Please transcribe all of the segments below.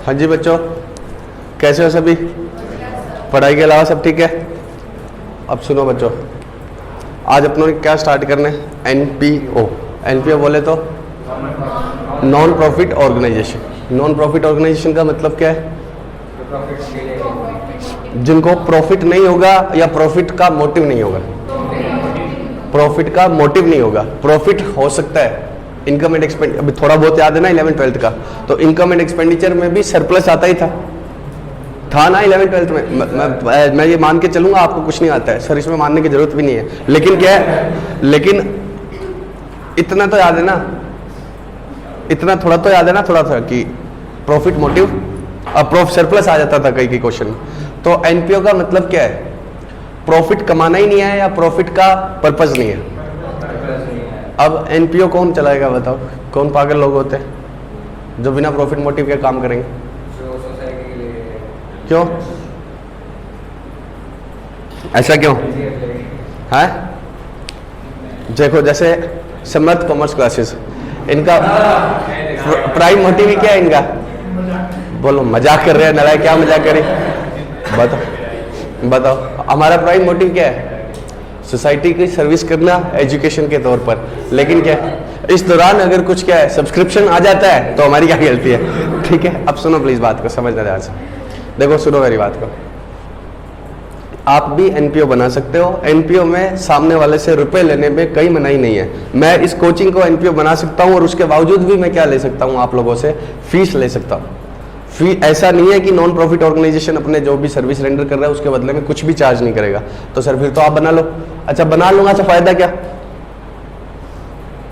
हाँ जी बच्चों, कैसे हो सभी? पढ़ाई के अलावा सब ठीक है? अब सुनो बच्चों, आज अपनों ने क्या स्टार्ट करना है? एनपीओ। एनपीओ बोले तो non profit organisation. Non profit organisation का मतलब क्या है? जिनको प्रॉफिट नहीं होगा या प्रॉफिट का मोटिव नहीं होगा। प्रॉफिट का मोटिव नहीं होगा। प्रॉफिट हो सकता है, इनकम एंड एक्सपेंड, अभी थोड़ा बहुत याद है ना 11th-12th का, तो इनकम एंड एक्सपेंडिचर में भी सरप्लस आता ही था ना 11th-12th में। मैं ये मान के चलूंगा आपको कुछ नहीं आता है सर, इसमें मानने की जरूरत भी नहीं है, लेकिन क्या है, लेकिन इतना तो याद है ना, इतना थोड़ा तो याद है ना, थोड़ा सा कि प्रॉफिट मोटिव और सरप्लस आ जाता था कई क्वेश्चन में। तो एनपीओ का मतलब क्या है? प्रॉफिट कमाना ही नहीं है या प्रॉफिट का पर्पज नहीं है। अब एनपीओ कौन चलाएगा बताओ? कौन पागल लोग होते हैं जो बिना प्रॉफिट मोटिव के काम करेंगे? क्यों ऐसा क्यों है? देखो जैसे समर्थ कॉमर्स क्लासेस, इनका प्राइम मोटिव ही क्या है इनका? बोलो, मजाक कर रहे हैं नालायक, क्या मजाक करें? बताओ हमारा प्राइम मोटिव क्या है? सोसाइटी की सर्विस करना एजुकेशन के तौर पर। लेकिन क्या है, इस दौरान अगर कुछ क्या है सब्सक्रिप्शन आ जाता है तो हमारी क्या गलती है? ठीक है, अब सुनो प्लीज बात को, समझना ध्यान से। देखो सुनो मेरी बात को, आप भी एनपीओ बना सकते हो। एनपीओ में सामने वाले से रुपए लेने में कोई मनाही नहीं है। मैं इस कोचिंग को एनपीओ बना सकता हूं और उसके बावजूद भी मैं क्या ले सकता हूं? आप लोगों से फीस ले सकता हूं। ऐसा नहीं है कि नॉन प्रॉफिट ऑर्गेनाइजेशन अपने जो भी सर्विस रेंडर कर रहा है उसके बदले में कुछ भी चार्ज नहीं करेगा। तो सर फिर तो आप बना लो। अच्छा बना लूंगा, अच्छा फायदा क्या?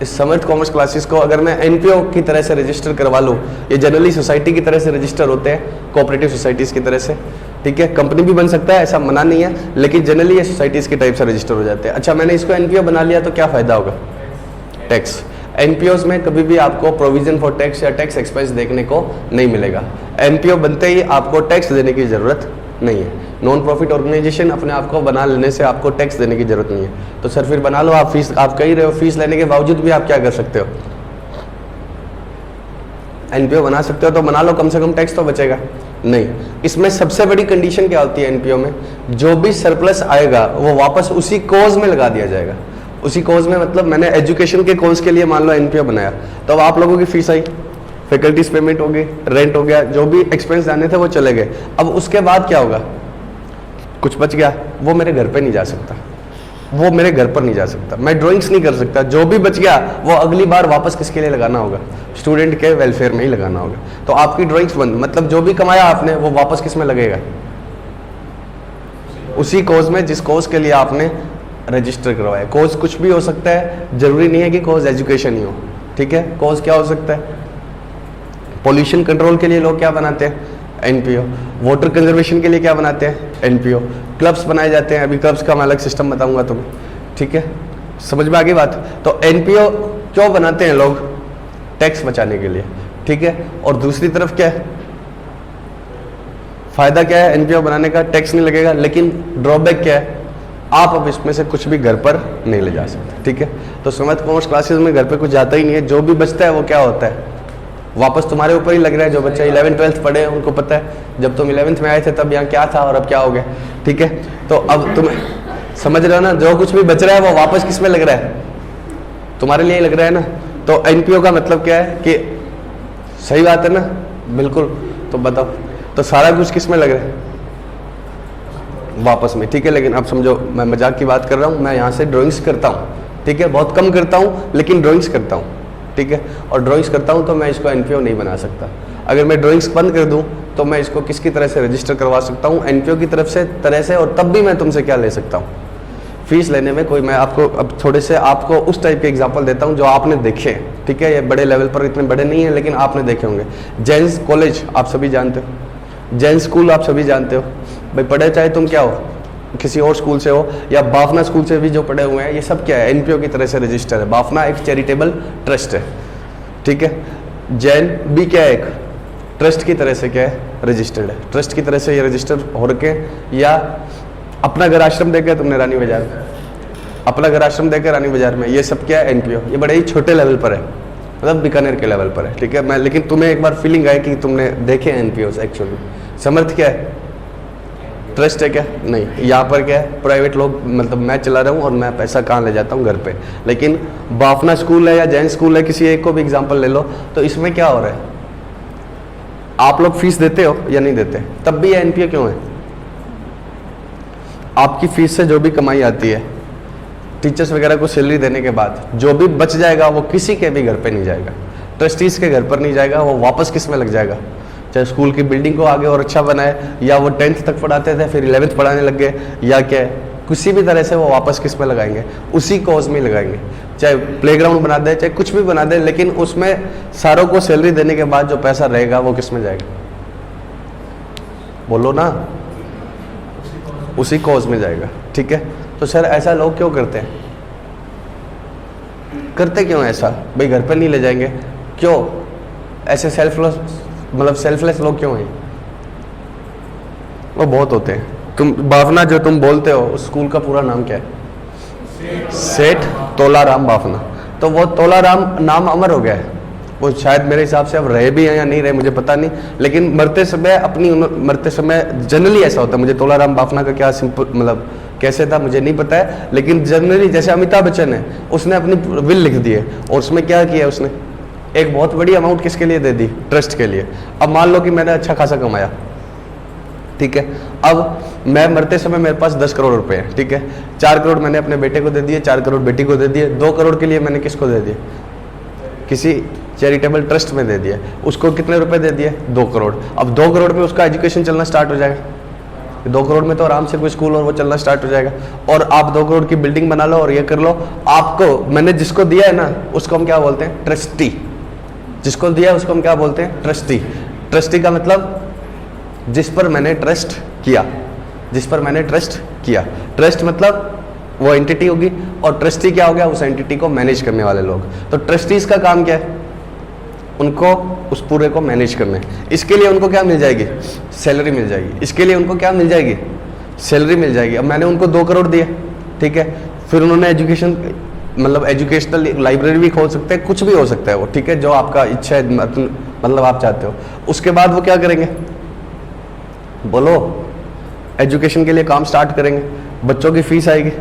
इस समर्थ कॉमर्स क्लासेस को अगर मैं एनपीओ की तरह से रजिस्टर करवा लूँ, ये जनरली सोसाइटी की तरह से रजिस्टर होते हैं, कोऑपरेटिव सोसाइटीज की तरह से, ठीक है। कंपनी भी बन सकता है, ऐसा मना नहीं है, लेकिन जनरली ये सोसाइटीज की टाइप से रजिस्टर हो जाते हैं। अच्छा मैंने इसको एनपीओ बना लिया तो क्या फायदा होगा? टैक्स। एनपीओज में कभी भी आपको प्रोविजन फॉर टैक्स या टैक्स एक्सपेंस देखने को नहीं मिलेगा। एनपीओ बनते ही आपको टैक्स देने की जरूरत नहीं है। नॉन प्रॉफिट ऑर्गेनाइजेशन अपने आप को बना लेने से आपको टैक्स देने की जरूरत नहीं है। तो सर फिर बना लो आप, फीस आप कह रहे हो, फीस लेने के बावजूद भी आप क्या कर सकते हो? एनपीओ बना सकते हो तो बना लो, कम से कम टैक्स तो बचेगा नहीं। इसमें सबसे बड़ी कंडीशन क्या होती है एनपीओ में? जो भी सरप्लस आएगा वो वापस उसी कोज में लगा दिया जाएगा। उसी कोज में मतलब मैंने एजुकेशन के कोर्स के लिए मान लो एनपीओ बनाया, तो अब आप लोगों की फीस आई, फैकल्टीज पेमेंट हो गई, रेंट हो गया, जो भी एक्सपेंस जाने थे वो चले गए। अब उसके बाद क्या होगा? कुछ बच गया, वो मेरे घर पे नहीं जा सकता, वो मेरे घर पर नहीं जा सकता, मैं ड्राइंग्स नहीं कर सकता। जो भी बच गया वो अगली बार वापस किसके लिए लगाना होगा? स्टूडेंट के वेलफेयर में ही लगाना होगा। तो आपकी ड्राइंग्स बंद, मतलब जो भी कमाया आपने वो वापस किस में लगेगा? उसी कोज में जिस कोज के लिए आपने रजिस्टर करवाया। कोज कुछ भी हो सकता है, जरूरी नहीं है कि कोज एजुकेशन ही हो, ठीक है। कोज क्या हो सकता है? पोल्यूशन कंट्रोल के लिए लोग क्या बनाते हैं? एनपीओ। वाटर कंजर्वेशन के लिए क्या बनाते हैं? एनपीओ। क्लब्स बनाए जाते हैं, अभी क्लब्स का मैं अलग सिस्टम बताऊंगा तुम्हें, ठीक है। समझ में आ गई बात? तो एनपीओ क्यों बनाते हैं लोग? टैक्स बचाने के लिए, ठीक है। और दूसरी तरफ क्या है? फायदा क्या है एनपीओ बनाने का? टैक्स नहीं लगेगा, लेकिन ड्रॉबैक क्या है? आप अब इसमें से कुछ भी घर पर नहीं ले जा सकते, ठीक है। तो समर्थ कॉमर्स क्लासेस में घर पे कुछ जाता ही नहीं है। जो भी बचता है वो क्या होता है? वापस तुम्हारे ऊपर ही लग रहा है। जो बच्चा 11th-12th पढ़े हैं उनको पता है जब तुम 11th में आए थे तब यहाँ क्या था और अब क्या हो गया, ठीक है। तो अब तुम समझ रहे हो ना, जो कुछ भी बच रहा है वो वापस किस में लग रहा है? तुम्हारे लिए लग रहा है ना। तो एनपीओ का मतलब क्या है कि सही बात है ना, बिल्कुल। तो बताओ, तो सारा कुछ किस में लग रहा है? वापस में, ठीक है। लेकिन अब समझो मैं मजाक की बात कर रहा हूँ, मैं यहाँ से ड्राइंग्स करता हूँ, ठीक है। बहुत कम करता हूँ लेकिन ड्राइंग्स करता हूँ, ठीक है। और ड्राइंग्स करता हूँ तो मैं इसको एनपीओ नहीं बना सकता। अगर मैं ड्राइंग्स बंद कर दूँ तो मैं इसको किसकी तरह से रजिस्टर करवा सकता हूँ? एनपीओ की तरह से। और तब भी मैं तुमसे क्या ले सकता हूँ? फीस लेने में कोई, मैं आपको अब थोड़े से आपको उस टाइप के एग्जाम्पल देता हूँ जो आपने देखे हैं, ठीक है। ये बड़े लेवल पर इतने बड़े नहीं है लेकिन आपने देखे होंगे। जैन्स कॉलेज आप सभी जानते हो, जैन स्कूल आप सभी जानते हो भाई, पढ़े चाहे तुम क्या हो, किसी और स्कूल से हो या बाफना स्कूल से भी जो पढ़े हुए हैं, ये सब क्या है? एनपीओ की तरह से रजिस्टर है। बाफना एक चैरिटेबल ट्रस्ट है, ठीक है। जैन भी क्या है? एक ट्रस्ट की तरह से क्या है? रजिस्टर्ड है। ट्रस्ट की तरह से ये रजिस्टर हो रखे। या अपना घर आश्रम देखा तुमने रानी बाजार में, अपना घर आश्रम देखा रानी बाजार में, ये सब क्या है? एनपीओ। ये बड़े ही छोटे लेवल पर है, मतलब बीकानेर के लेवल पर है, ठीक है। मैं लेकिन तुम्हें एक बार फीलिंग आए कि तुमने देखे एनपीओ एक्चुअली। समर्थ क्या है? ट्रस्ट है क्या? नहीं। यहाँ पर क्या है? प्राइवेट लोग, मतलब मैं चला रहा हूँ और मैं पैसा कहाँ ले जाता हूँ? घर पे। लेकिन बाफना स्कूल है या जैन स्कूल है, किसी एक को भी एग्जांपल ले लो, तो इसमें क्या हो रहा है? आप लोग फीस देते हो या नहीं देते? तब भी ये एनपीओ क्यों है? आपकी फीस से जो भी कमाई आती है, टीचर्स वगैरह को सैलरी देने के बाद जो भी बच जाएगा वो किसी के भी घर पे नहीं जाएगा, ट्रस्टीज के घर पर नहीं जाएगा, वो वापस किस में लग जाएगा? चाहे स्कूल की बिल्डिंग को आगे और अच्छा बनाए, या वो 10th तक पढ़ाते थे फिर 11th पढ़ाने लग गए, या क्या किसी भी तरह से वो वापस किस में लगाएंगे? उसी कॉज में लगाएंगे। चाहे प्लेग्राउंड बना दे, चाहे कुछ भी बना दे, लेकिन उसमें सारों को सैलरी देने के बाद जो पैसा रहेगा वो किस में जाएगा? बोलो ना, उसी कॉज में जाएगा, ठीक है। तो सर ऐसा लोग क्यों करते हैं? करते क्यों ऐसा? भाई घर पे नहीं ले जाएंगे, क्यों ऐसे सेल्फलेस, मतलब सेल्फलेस लोग क्यों हैं? वो बहुत होते हैं। तुम बाफना जो तुम बोलते हो, उस स्कूल का पूरा नाम क्या है? सेठ तोलाराम बाफना। तो वो तोलाराम नाम अमर हो गया है, वो शायद मेरे हिसाब से अब रहे भी हैं या नहीं रहे मुझे पता नहीं, लेकिन मरते समय मरते समय जनरली ऐसा होता है। मुझे तोलाराम बाफना का क्या सिंपल मतलब कैसे था मुझे नहीं पता है, लेकिन जनरली जैसे अमिताभ बच्चन है, उसने अपनी विल लिख दी है और उसमें क्या किया उसने? एक बहुत बड़ी अमाउंट किसके लिए दे दी? ट्रस्ट के लिए। अब मान लो कि मैंने अच्छा खासा कमाया, ठीक है। अब मैं मरते समय मेरे पास 10 करोड़ रुपए हैं, ठीक है। 4 करोड़ मैंने अपने बेटे को दे दिए, 4 करोड़ बेटी को दे दिए, 2 करोड़ के लिए मैंने किसको दे दिए? किसी चैरिटेबल ट्रस्ट में दे दिया। उसको कितने रुपए दे दिए? 2 करोड़। अब 2 करोड़ में उसका एजुकेशन चलना स्टार्ट हो जाएगा। 2 करोड़ में तो आराम से कोई स्कूल और वो चलना स्टार्ट हो जाएगा। और आप 2 करोड़ की बिल्डिंग बना लो और ये कर लो। आपको मैंने जिसको दिया है ना, उसको हम क्या बोलते हैं? ट्रस्टी। जिसको दिया है उसको हम क्या बोलते हैं? ट्रस्टी। ट्रस्टी का मतलब जिस पर मैंने ट्रस्ट किया, जिस पर मैंने ट्रस्ट किया। ट्रस्ट मतलब वो एंटिटी होगी, और ट्रस्टी क्या हो गया? उस एंटिटी को मैनेज करने वाले लोग। तो ट्रस्टीज का काम क्या है? उनको उस पूरे को मैनेज करना है। इसके लिए उनको क्या मिल जाएगी? सैलरी मिल जाएगी। इसके लिए उनको क्या मिल जाएगी? सैलरी मिल जाएगी। अब मैंने उनको 2 करोड़ दिए, ठीक है। फिर उन्होंने एजुकेशन मतलब एजुकेशनल लाइब्रेरी भी खोल सकते हैं, कुछ भी हो सकता है वो, ठीक है, जो आपका इच्छा है, मतलब आप चाहते हो। उसके बाद वो क्या करेंगे? बोलो, एजुकेशन के लिए काम स्टार्ट करेंगे। बच्चों की फीस आएगी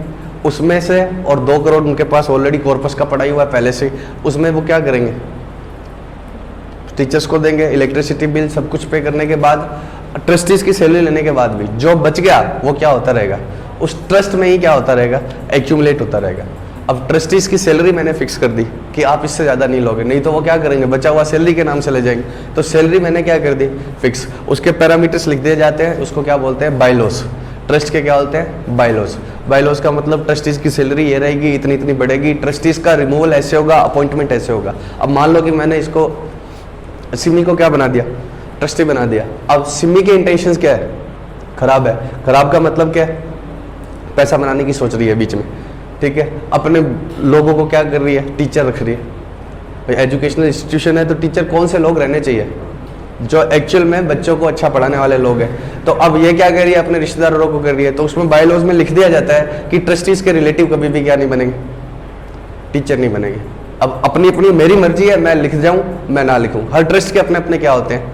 उसमें से, और 2 करोड़ उनके पास ऑलरेडी कॉर्पस का पड़ा हुआ है पहले से, उसमें वो क्या करेंगे? टीचर्स को देंगे, इलेक्ट्रिसिटी बिल सब कुछ पे करने के बाद, ट्रस्टीज की सैलरी लेने के बाद भी जो बच गया वो क्या होता रहेगा? उस ट्रस्ट में ही क्या होता रहेगा? एक्यूमुलेट होता रहेगा। अब ट्रस्टीज की सैलरी मैंने फिक्स कर दी कि आप इससे ज़्यादा नहीं लोगे, नहीं तो वो क्या करेंगे? बचा हुआ सैलरी के नाम से ले जाएंगे। तो सैलरी मैंने क्या कर दी? फिक्स। उसके पैरामीटर्स लिख दिए जाते हैं, उसको क्या बोलते हैं? बायलॉस। ट्रस्ट के क्या बोलते हैं? बायलॉस। बायलॉस का मतलब ट्रस्टीज की सैलरी ये रहेगी, इतनी इतनी बढ़ेगी, ट्रस्टीज का रिमूवल ऐसे होगा, अपॉइंटमेंट ऐसे होगा। अब मान लो कि मैंने इसको सिमी को क्या बना दिया? ट्रस्टी बना दिया। अब सिमी के इंटेंशंस क्या है? खराब है। खराब का मतलब क्या है? पैसा बनाने की सोच रही है बीच में, ठीक है। अपने लोगों को क्या कर रही है? टीचर रख रही है। भाई एजुकेशनल इंस्टीट्यूशन है तो टीचर कौन से लोग रहने चाहिए? जो एक्चुअल में बच्चों को अच्छा पढ़ाने वाले लोग हैं। तो अब ये क्या कर रही है? अपने रिश्तेदारों को कर रही है। तो उसमें बायलॉज में लिख दिया जाता है कि ट्रस्टीज के रिलेटिव कभी भी क्या नहीं बनेंगे? टीचर नहीं बनेंगे। अब अपनी अपनी मेरी मर्जी है, मैं लिख जाऊं मैं ना लिखूं। हर ट्रस्ट के अपने अपने क्या होते हैं?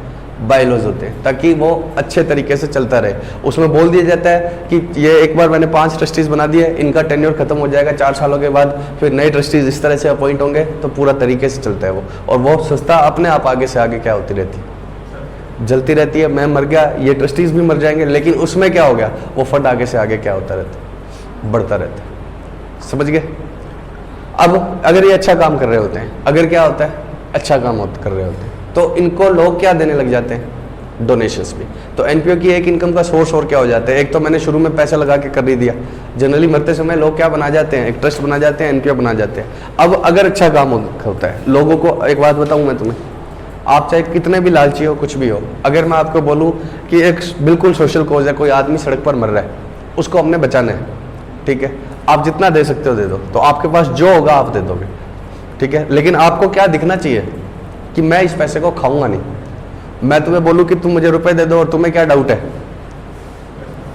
बायलॉज होते हैं, ताकि वो अच्छे तरीके से चलता रहे। उसमें बोल दिया जाता है कि ये एक बार मैंने 5 ट्रस्टीज बना दिए, इनका टेन्योर खत्म हो जाएगा 4 सालों के बाद, फिर नए ट्रस्टीज इस तरह से अपॉइंट होंगे, तो पूरा तरीके से चलता है वो। और वो संस्था अपने आप आगे से आगे क्या होती रहती है? जलती रहती है। मैं मर गया, ये ट्रस्टीज भी मर जाएंगे, लेकिन उसमें क्या हो गया? वो फंड आगे से आगे क्या होता रहता है? बढ़ता रहता है। समझ गए? अब अगर ये अच्छा काम कर रहे होते हैं, अगर क्या होता है? अच्छा काम कर रहे होते हैं, तो इनको लोग क्या देने लग जाते हैं? डोनेशंस भी। तो एनपीओ की एक इनकम का सोर्स और क्या हो जाता है? एक तो मैंने शुरू में पैसा लगा के कर ही दिया। जनरली मरते समय लोग क्या बना जाते हैं? एक ट्रस्ट बना जाते हैं, एनपीओ बना जाते हैं। अब अगर अच्छा काम होता है, लोगों को एक बात बताऊं मैं तुम्हें, आप चाहे कितने भी लालची हो, कुछ भी हो, अगर मैं आपको बोलूं कि एक बिल्कुल सोशल कॉज है, कोई आदमी सड़क पर मर रहा है, उसको हमने बचाना है, ठीक है, आप जितना दे सकते हो दे दो। तो आपके पास जो होगा आप दे दोगे, ठीक है। लेकिन आपको क्या दिखना चाहिए? कि मैं इस पैसे को खाऊंगा नहीं। मैं तुम्हें बोलूं कि तुम मुझे रुपए दे दो, और तुम्हें क्या डाउट है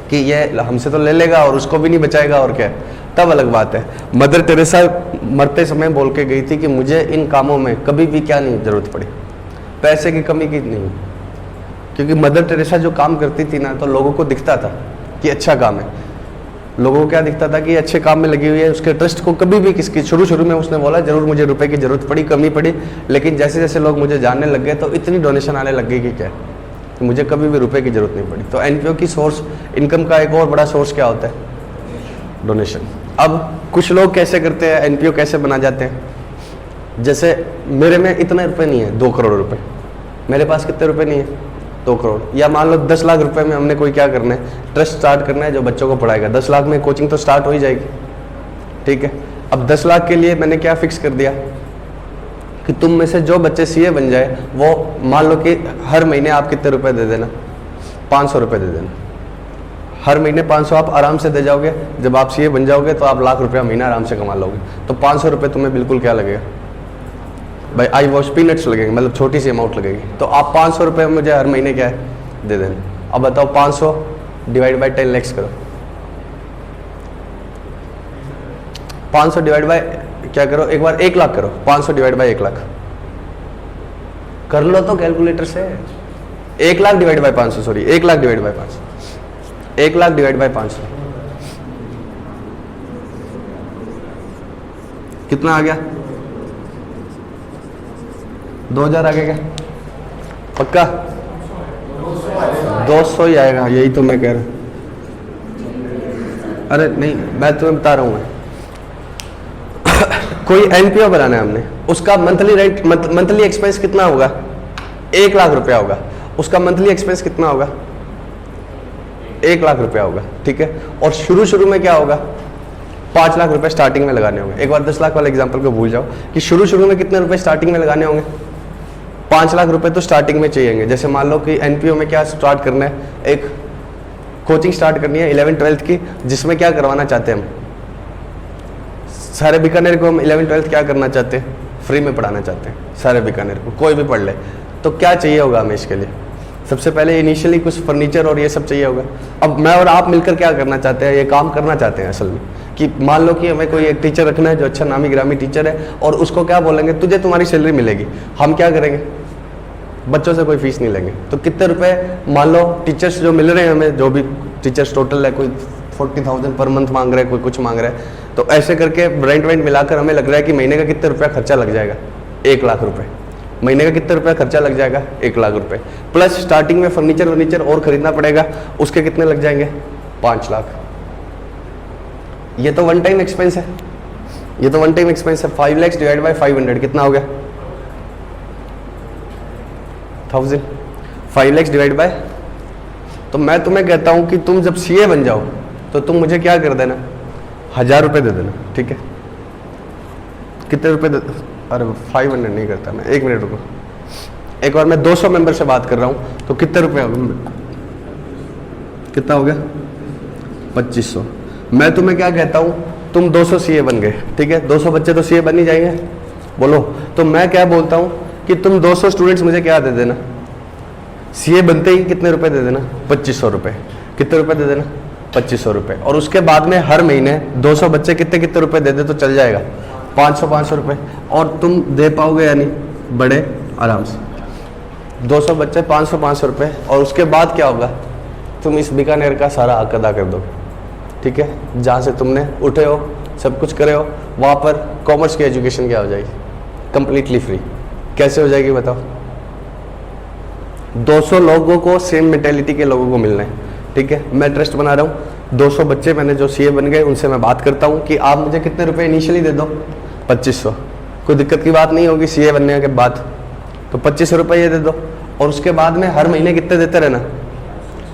कि ये हमसे तो ले लेगा और उसको भी नहीं बचाएगा, और क्या है? तब अलग बात है। मदर टेरेसा मरते समय बोल के गई थी कि मुझे इन कामों में कभी भी क्या नहीं जरूरत पड़ी, पैसे की कमी की नहीं, क्योंकि मदर टेरेसा जो काम करती थी ना तो लोगों को दिखता था कि अच्छा काम है, लोगों को क्या दिखता था कि अच्छे काम में लगी हुई है। उसके ट्रस्ट को कभी भी किसकी, शुरू में उसने बोला जरूर मुझे रुपए की जरूरत पड़ी, कमी पड़ी, लेकिन जैसे जैसे लोग मुझे जानने लग गए तो इतनी डोनेशन आने लग गई कि क्या, तो मुझे कभी भी रुपए की जरूरत नहीं पड़ी। तो एनपीओ की सोर्स इनकम का एक और बड़ा सोर्स क्या होता है? डोनेशन। अब कुछ लोग कैसे करते हैं, एनपीओ कैसे बना जाते हैं? जैसे मेरे में इतने रुपए नहीं है, 2 करोड़ रुपए, मेरे पास कितने रुपए नहीं है? 2 करोड़। या मान लो 10 लाख रुपए में हमने कोई क्या करना है, ट्रस्ट स्टार्ट करना है जो बच्चों को पढ़ाएगा। 10 लाख में कोचिंग तो स्टार्ट हो ही जाएगी, ठीक है। अब 10 लाख के लिए मैंने क्या फिक्स कर दिया कि तुम में से जो बच्चे सीए बन जाए वो मान लो कि हर महीने आप कितने रुपए दे देना, 500 रुपये दे देना। हर महीने 500 आप आराम से दे जाओगे, जब आप सीए बन जाओगे तो आप लाख रुपया महीना आराम से कमा लोगे। तो 500 रुपये तुम्हें बिल्कुल क्या लगेगा भाई, आई वॉश पीनट्स लगेंगे, मतलब छोटी सी अमाउंट लगेगी। तो आप 500 रुपये मुझे हर महीने क्या है दे देना। अब बताओ 500 डिवाइड बाई 10 लैक्स करो, 500 डिवाइड बाय क्या करो, एक बार 1 लाख करो, 500 डिवाइड बाय 1 लाख कर लो तो कैलकुलेटर से। 1 lakh divide by 500, sorry 1 lakh divide by 500, 1 lakh divide by 500 कितना आ गया? 2000 आ गया क्या? पक्का 200 ही आएगा, यही तो मैं कह रहा हूं। अरे नहीं, मैं तुम्हें बता रहा हूं, मैं कोई एनपीओ बनाना है हमने, उसका मंथली रेंट, मंथली एक्सपेंस कितना होगा? 1 लाख रुपया होगा। उसका मंथली एक्सपेंस कितना होगा? 1 लाख रुपया होगा, ठीक है। और शुरू में क्या होगा? 5 लाख रुपए स्टार्टिंग में लगाने होंगे। एक बार 10 लाख वाले एग्जांपल को भूल जाओ कि शुरू में कितने रुपए स्टार्टिंग में लगाने होंगे? 5 लाख रुपए तो स्टार्टिंग में चाहिए। जैसे मान लो कि एनपीओ में क्या स्टार्ट करना है, एक कोचिंग स्टार्ट करनी है 11th-12th की, जिसमें क्या करवाना चाहते हैं हम, सारे बीकानेर को हम 11th-12th क्या करना चाहते हैं? फ्री में पढ़ाना चाहते हैं सारे बीकानेर को, कोई भी पढ़ ले। तो क्या चाहिए होगा हमें इसके लिए? सबसे पहले इनिशियली कुछ फर्नीचर और ये सब चाहिए होगा। अब मैं और आप मिलकर क्या करना चाहते हैं, ये काम करना चाहते हैं असल में, कि मान लो कि हमें कोई एक टीचर रखना है जो अच्छा नामी गिरामी टीचर है, और उसको क्या बोलेंगे, तुझे तुम्हारी सैलरी मिलेगी। हम क्या करेंगे, बच्चों से कोई फीस नहीं लेंगे। तो कितने रुपए, मान लो टीचर्स जो मिल रहे हैं हमें, जो भी टीचर्स टोटल है, कोई 40,000 पर मंथ मांग रहे हैं, कोई कुछ मांग रहा है, तो ऐसे करके रेंट वेंट मिलाकर हमें लग रहा है कि महीने का कितने रुपया खर्चा लग जाएगा? 1 लाख रुपए। महीने का कितने रुपया खर्चा लग जाएगा? 1 लाख रुपए। प्लस स्टार्टिंग में फर्नीचर और खरीदना पड़ेगा, उसके कितने लग जाएंगे? 5 लाख। ये तो वन टाइम एक्सपेंस है, ये तो वन टाइम एक्सपेंस है। 5 लाख डिवाइड बाय 500 कितना हो गया? 1000। 5 लाख डिवाइड बाय, तो मैं तुम्हें कहता हूं कि तुम जब सीए बन जाओ तो तुम मुझे क्या कर देना, 1000 रुपये दे देना, ठीक है। कितने रुपए दे, अरे 500 नहीं करता मैं, 1 मिनट रुको। एक बार मैं 200 मेंबर से बात कर रहा हूं, तो कितने रुपए होंगे? कितना हो गया? 2500। मैं तुम्हें क्या कहता हूं, तुम 200 सीए बन गए, ठीक है, 200 बच्चे तो सीए बन ही जाएंगे, बोलो। तो मैं क्या बोलता हूं कि तुम 200 स्टूडेंट्स मुझे क्या दे देना, सीए बनते ही कितने रुपए दे देना? 2500 रुपए। कितने रुपए दे देना? 2500 रुपए। और उसके बाद में हर महीने 200 बच्चे कितने रुपए दे दे तो चल जाएगा? 500 रुपए। और तुम दे पाओगे या नहीं? बड़े आराम से 200 बच्चे 500 रुपए। और उसके बाद क्या होगा, तुम इस बीकानेर का सारा हक अदा कर दोगे, ठीक है। जहाँ से तुमने उठे हो, सब कुछ करे हो, वहाँ पर कॉमर्स की एजुकेशन क्या हो जाएगी? Completely free. कैसे हो जाएगी बताओ? 200 लोगों को, सेम मेंटेलिटी के लोगों को मिलना है, ठीक है। मैं ट्रस्ट बना रहा हूँ, 200 बच्चे मैंने जो सीए बन गए उनसे मैं बात करता हूँ कि आप मुझे कितने रुपए इनिशियली दे दो? 2500। कोई दिक्कत की बात नहीं होगी सीए बनने के बाद, तो 2500 रुपये ये दे दो। और उसके बाद में हर महीने कितने देते रहना?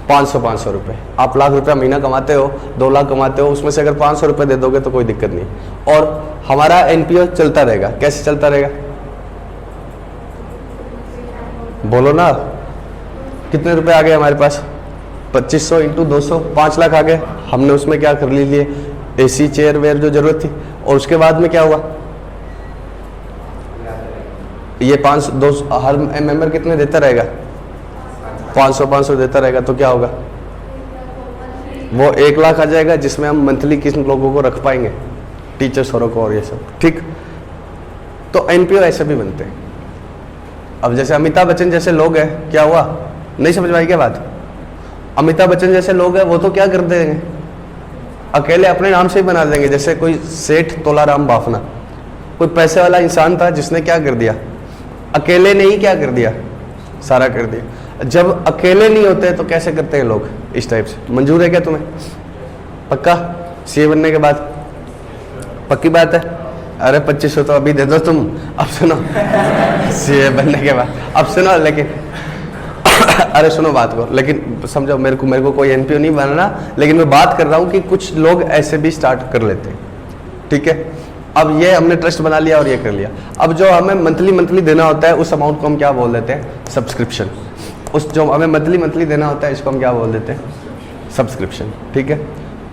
500 रुपये। आप लाख रुपया महीना कमाते हो, 2 लाख कमाते हो, उसमें से अगर 500 रुपये दे दोगे तो कोई दिक्कत नहीं। और हमारा एनपीओ चलता रहेगा। कैसे चलता रहेगा बोलो ना? कितने रुपए आ गए हमारे पास? 2500 इंटू 200, 5 लाख आ गए। हमने उसमें क्या कर लिए, एसी चेयर वेयर जो जरूरत थी। और उसके बाद में क्या हुआ, ये 500 हर मेंबर कितने देता रहेगा? 500 देता रहेगा, तो क्या होगा? वो 1 लाख आ जाएगा, जिसमें हम मंथली किन लोगों को रख पाएंगे, टीचर्स और ये सब, ठीक। तो एनपीओ ऐसे भी बनते हैं। अब जैसे अमिताभ बच्चन जैसे लोग हैं, क्या हुआ, नहीं समझ में आई क्या बात? अमिताभ बच्चन जैसे लोग हैं वो तो क्या कर देंगे, अकेले अपने नाम से ही बना देंगे। जैसे कोई सेठ तोलाराम बाफना, कोई पैसे वाला इंसान था जिसने क्या कर दिया, अकेले ने ही क्या कर दिया, सारा कर दिया। जब अकेले नहीं होते तो कैसे करते हैं लोग, इस टाइप से। मंजूर है क्या तुम्हें? पक्का सीए बनने के बाद? पक्की बात है? अरे 2500 तो अभी दे दो तुम। अब सुनो सीए बनने के बाद, अब सुनो, लेकिन अरे सुनो बात को, लेकिन समझो, मेरे को कोई एनपीओ नहीं बनना, लेकिन मैं बात कर रहा हूँ कि कुछ लोग ऐसे भी स्टार्ट कर लेते हैं, ठीक है। अब ये हमने ट्रस्ट बना लिया और ये कर लिया। अब जो हमें मंथली देना होता है, उस अमाउंट को हम क्या बोल देते हैं, सब्सक्रिप्शन। उस जो हमें मंथली देना होता है, इसको हम क्या बोल देते हैं, सब्सक्रिप्शन, ठीक है।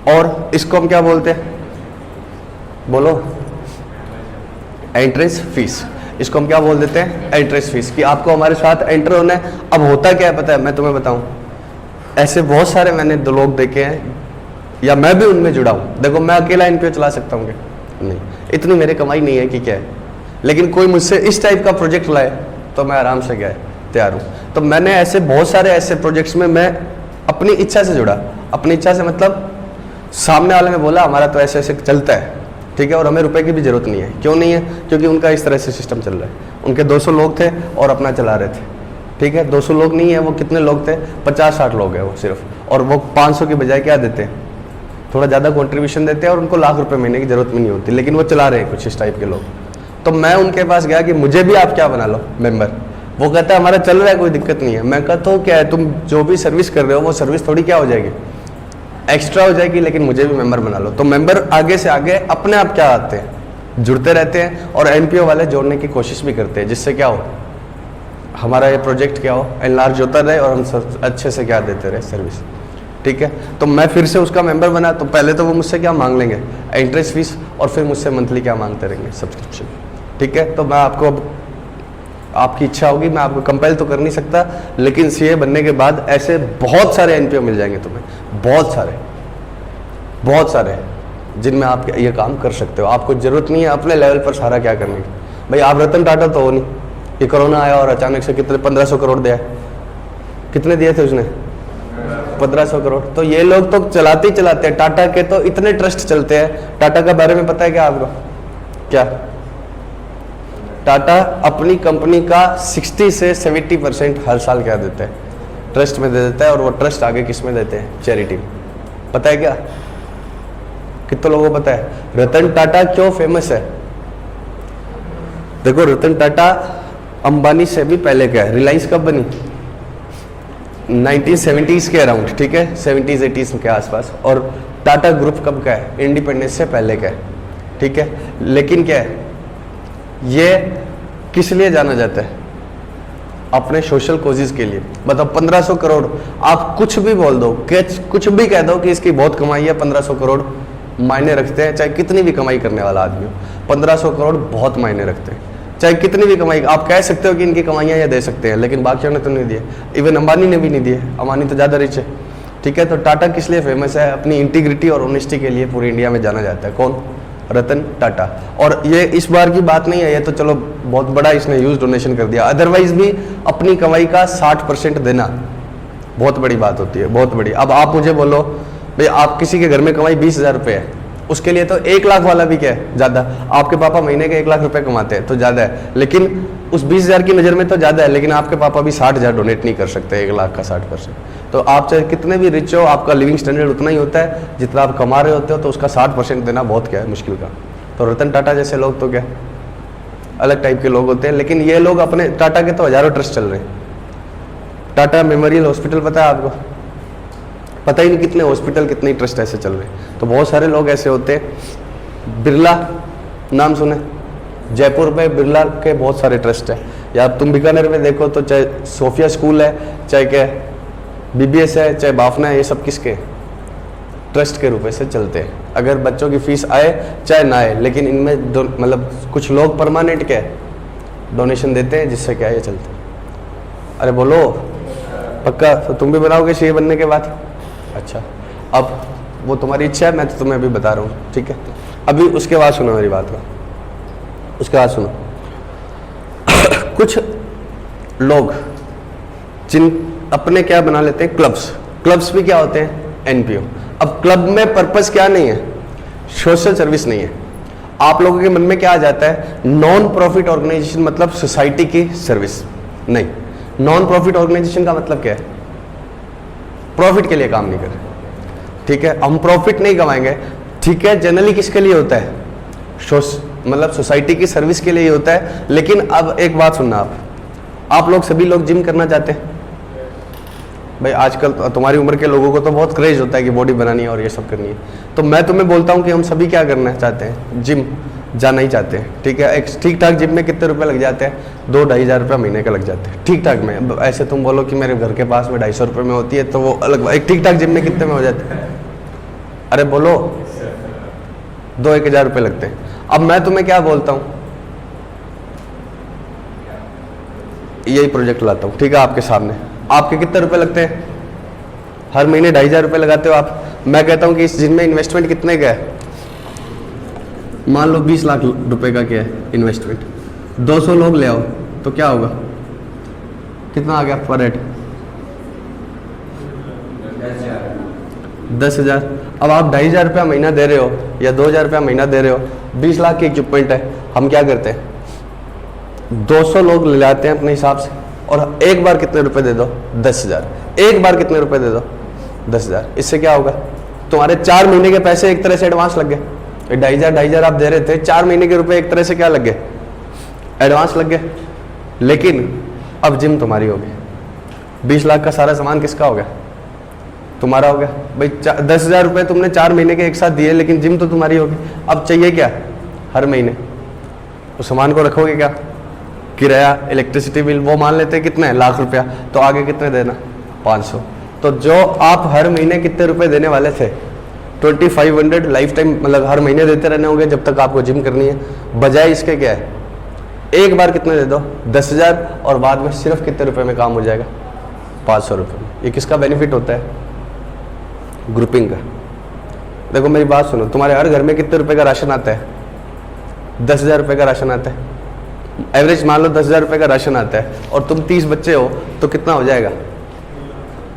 और इसको हम क्या बोलते हैं, बोलो, एंट्रेंस फीस। इसको हम क्या बोल देते हैं, एंट्रेंस फीस, कि आपको हमारे साथ एंटर होना है। अब होता क्या है पता है, मैं तुम्हें बताऊं, ऐसे बहुत सारे मैंने 2 लोग देखे हैं, या मैं भी उनमें जुड़ा हूं। देखो, मैं अकेला एनपीओ चला सकता हूँ क्या? नहीं, इतनी मेरी कमाई नहीं है कि क्या है, लेकिन कोई मुझसे इस टाइप का प्रोजेक्ट लाए तो मैं आराम से गया तैयार हूँ। तो मैंने ऐसे बहुत सारे ऐसे प्रोजेक्ट्स में मैं अपनी इच्छा से जुड़ा। अपनी इच्छा से मतलब सामने वाले ने बोला हमारा तो ऐसे ऐसे चलता है, ठीक है, और हमें रुपए की भी जरूरत नहीं है। क्यों नहीं है? क्योंकि उनका इस तरह से सिस्टम चल रहा है। उनके 200 लोग थे और अपना चला रहे थे, ठीक है। 200 लोग नहीं है, वो कितने लोग थे, 50-60 लोग हैं वो सिर्फ, और वो 500 की बजाय क्या देते हैं, थोड़ा ज़्यादा कंट्रीब्यूशन देते हैं, और उनको लाख रुपए महीने की जरूरत भी नहीं होती, लेकिन वो चला रहे हैं कुछ इस टाइप के लोग। तो मैं उनके पास गया कि मुझे भी आप क्या बना लो, मेंबर। वो कहता है हमारा चल रहा है, कोई दिक्कत नहीं है। मैं कहता हूँ क्या है, तुम जो भी सर्विस कर रहे हो वो सर्विस थोड़ी क्या हो जाएगी, एक्स्ट्रा हो जाएगी, लेकिन मुझे भी मेंबर बना लो। तो मेंबर आगे से आगे अपने आप क्या आते हैं, जुड़ते रहते हैं, और एनपीओ वाले जोड़ने की कोशिश भी करते हैं, जिससे क्या हो, हमारा ये प्रोजेक्ट क्या हो, एनलार्ज होता रहे और हम अच्छे से क्या देते रहे, सर्विस, ठीक है। तो मैं फिर से उसका मेंबर बना, तो पहले तो वो मुझसे क्या मांग लेंगे, एंट्रेंस फीस, और फिर मुझसे मंथली क्या मांगते रहेंगे, सब्सक्रिप्शन, ठीक है। तो मैं आपको, अब आपकी इच्छा होगी, मैं आपको कंपेल तो कर नहीं सकता, लेकिन सीए बनने के बाद ऐसे बहुत सारे एनपीओ मिल जाएंगे तुम्हें, बहुत सारे जिनमें आप ये काम कर सकते हो। आपको जरूरत नहीं है अपने लेवल पर सारा क्या करने की। भाई आप रतन टाटा तो हो नहीं, ये कोरोना आया और अचानक से कितने 1500 करोड़ दिया, कितने दिए थे उसने, 1500 करोड़। तो ये लोग तो चलाते ही चलाते हैं। टाटा के तो इतने ट्रस्ट चलते हैं। टाटा के बारे में पता है क्या आपको, क्या टाटा अपनी कंपनी का 60 से 70% हर साल क्या देते हैं, ट्रस्ट में दे देता है, और वो ट्रस्ट आगे किस में देते हैं, चैरिटी। पता है क्या, कितने लोगों को पता है रतन टाटा क्यों फेमस है? देखो, रतन टाटा अंबानी से भी पहले क्या है, रिलायंस कब बनी, 1970s के अराउंड, ठीक है, 70s-80s के आसपास। और टाटा ग्रुप कब का है, इंडिपेंडेंस से पहले का है, ठीक है। लेकिन क्या है, ये किस लिए जाना जाता है, अपने सोशल कोजेस के लिए। मतलब 1500 करोड़, आप कुछ भी बोल दो, कुछ भी कह दो कि इसकी बहुत कमाई है, 1500 करोड़ मायने रखते हैं, चाहे कितनी भी कमाई करने वाला आदमी हो। 1500 करोड़ बहुत मायने रखते हैं, चाहे कितनी भी कमाई। आप कह सकते हो कि इनकी कमाइयाँ ये दे सकते हैं, लेकिन बाकियों ने तो नहीं दिए, इवन अंबानी ने भी नहीं दिए। अंबानी तो ज़्यादा रिच है, ठीक है। तो टाटा किस लिए फेमस है, अपनी इंटीग्रिटी और ऑनेस्टी के लिए पूरी इंडिया में जाना जाता है। कौन, रतन टाटा। और ये इस बार की बात नहीं है, ये तो चलो बहुत बड़ा इसने ह्यूज डोनेशन कर दिया। अदरवाइज भी अपनी कमाई का 60% देना बहुत बड़ी बात होती है, बहुत बड़ी। अब आप मुझे बोलो भाई, आप किसी के घर में कमाई 20,000 रुपये है, उसके लिए तो 1 लाख वाला भी क्या है, ज़्यादा। आपके पापा महीने के 1 लाख रुपए कमाते हैं तो ज़्यादा है, लेकिन उस 20,000 की नज़र में तो ज़्यादा है, लेकिन आपके पापा भी 60,000 डोनेट नहीं कर सकते 1 लाख का 60%। तो आप चाहे कितने भी रिच हो, आपका लिविंग स्टैंडर्ड उतना ही होता है जितना आप कमा रहे होते हो, तो उसका 60% देना बहुत क्या है, मुश्किल का। तो रतन टाटा जैसे लोग तो क्या अलग टाइप के लोग होते हैं, लेकिन ये लोग अपने, टाटा के तो हज़ारों ट्रस्ट चल रहे हैं। टाटा मेमोरियल हॉस्पिटल पता है आपको, पता ही नहीं कितने हॉस्पिटल, कितने ट्रस्ट ऐसे चल रहे हैं। तो बहुत सारे लोग ऐसे होते हैं। बिरला नाम सुने, जयपुर में बिरला के बहुत सारे ट्रस्ट है, या तुम बीकानेर में देखो तो चाहे सोफिया स्कूल है, चाहे क्या बीबीएस है, चाहे बाफना है, ये सब किसके ट्रस्ट के रूप से चलते हैं। अगर बच्चों की फीस आए चाहे ना आए, लेकिन इनमें मतलब कुछ लोग परमानेंट क्या है डोनेशन देते हैं, जिससे क्या ये चलते हैं। अरे बोलो पक्का, तो तुम भी बनाओगे सीए बनने के बाद? अच्छा, अब वो तुम्हारी इच्छा है, मैं तो तुम्हें अभी बता रहा हूँ, ठीक है। अभी उसके बाद सुनो मेरी बात को, उसके बाद सुनो। कुछ लोग जिन अपने क्या बना लेते हैं क्लब्स, क्लब्स भी क्या होते हैं एनपीओ। अब क्लब में पर्पस क्या नहीं है, सोशल सर्विस नहीं है। आप लोगों के मन में क्या आ जाता है, नॉन प्रॉफिट ऑर्गेनाइजेशन मतलब सोसाइटी की सर्विस। नहीं, नॉन प्रॉफिट ऑर्गेनाइजेशन का मतलब क्या है, प्रॉफिट के लिए काम नहीं कर रहे, ठीक है। हम प्रॉफिट नहीं कमाएंगे, ठीक है। जनरली किसके लिए होता है, मतलब सोसाइटी की सर्विस के लिए ही होता है। लेकिन अब एक बात सुनना, आप लोग सभी लोग जिम करना चाहते हैं भाई। आजकल तुम्हारी उम्र के लोगों को तो बहुत क्रेज होता है कि बॉडी बनानी है और ये सब करनी है। तो मैं तुम्हें बोलता हूँ कि हम सभी क्या करना चाहते हैं, जिम जाना ही चाहते हैं, ठीक है। एक ठीक ठाक जिम में कितने रुपए लग जाते हैं, 2-2.5 हज़ार रुपये महीने का लग जाते हैं ठीक ठाक में। ऐसे तुम बोलो कि मेरे घर के पास में 250 रुपये में होती है तो वो अलग। एक ठीक ठाक जिम में कितने में हो जाते हैं, अरे बोलो, 2-1 हज़ार रुपये लगते हैं। अब मैं तुम्हें क्या बोलता हूँ, यही प्रोजेक्ट लाता हूँ, ठीक है, आपके सामने। आपके कितने रुपए लगते हैं, हर महीने 2.5 हज़ार रुपये लगाते हो आप। मैं कहता हूँ कि इस जिम में इन्वेस्टमेंट कितने का है, मान लो 20 लाख रुपए का क्या है इन्वेस्टमेंट। 200 लोग ले आओ तो क्या होगा, कितना आ गया पर हेड, 10,000। अब आप 2.5 हज़ार रुपया महीना दे रहे हो या 2 हज़ार रुपया महीना दे रहे हो, 20 लाख की इक्विपमेंट है। हम क्या करते हैं, 200 लोग ले जाते हैं अपने हिसाब से, और एक बार कितने रुपए दे दो, 10,000। एक बार कितने रुपए दे दो, 10,000। इससे क्या होगा, तुम्हारे 4 महीने के पैसे एक तरह से एडवांस लग गए। 2.5 हज़ार आप दे रहे थे, 4 महीने के रुपए एक तरह से क्या लग गए, एडवांस लग गए। लेकिन अब जिम तुम्हारी होगी, 20 लाख का सारा सामान किसका हो गया, तुम्हारा हो गया भाई। 10,000 रुपये तुमने 4 महीने के एक साथ दिए, लेकिन जिम तो तुम्हारी होगी। अब चाहिए क्या, हर महीने तो सामान को रखोगे क्या, किराया, इलेक्ट्रिसिटी बिल, वो मान लेते हैं कितने, लाख रुपया, तो आगे कितने देना, 500। तो जो आप हर महीने कितने रुपए देने वाले थे, 2500 लाइफ टाइम, मतलब हर महीने देते रहने होंगे जब तक आपको जिम करनी है। बजाय इसके क्या है, एक बार कितने दे दो, 10,000, और बाद में सिर्फ कितने रुपए में काम हो जाएगा, 500 रुपये में। ये किसका बेनिफिट होता है, ग्रुपिंग का। देखो मेरी बात सुनो, तुम्हारे हर घर में कितने रुपए का राशन आता है, 10,000 रुपये का राशन आता है। एवरेज मान लो 10,000 रुपये का राशन आता है, और तुम 30 बच्चे हो तो कितना हो जाएगा,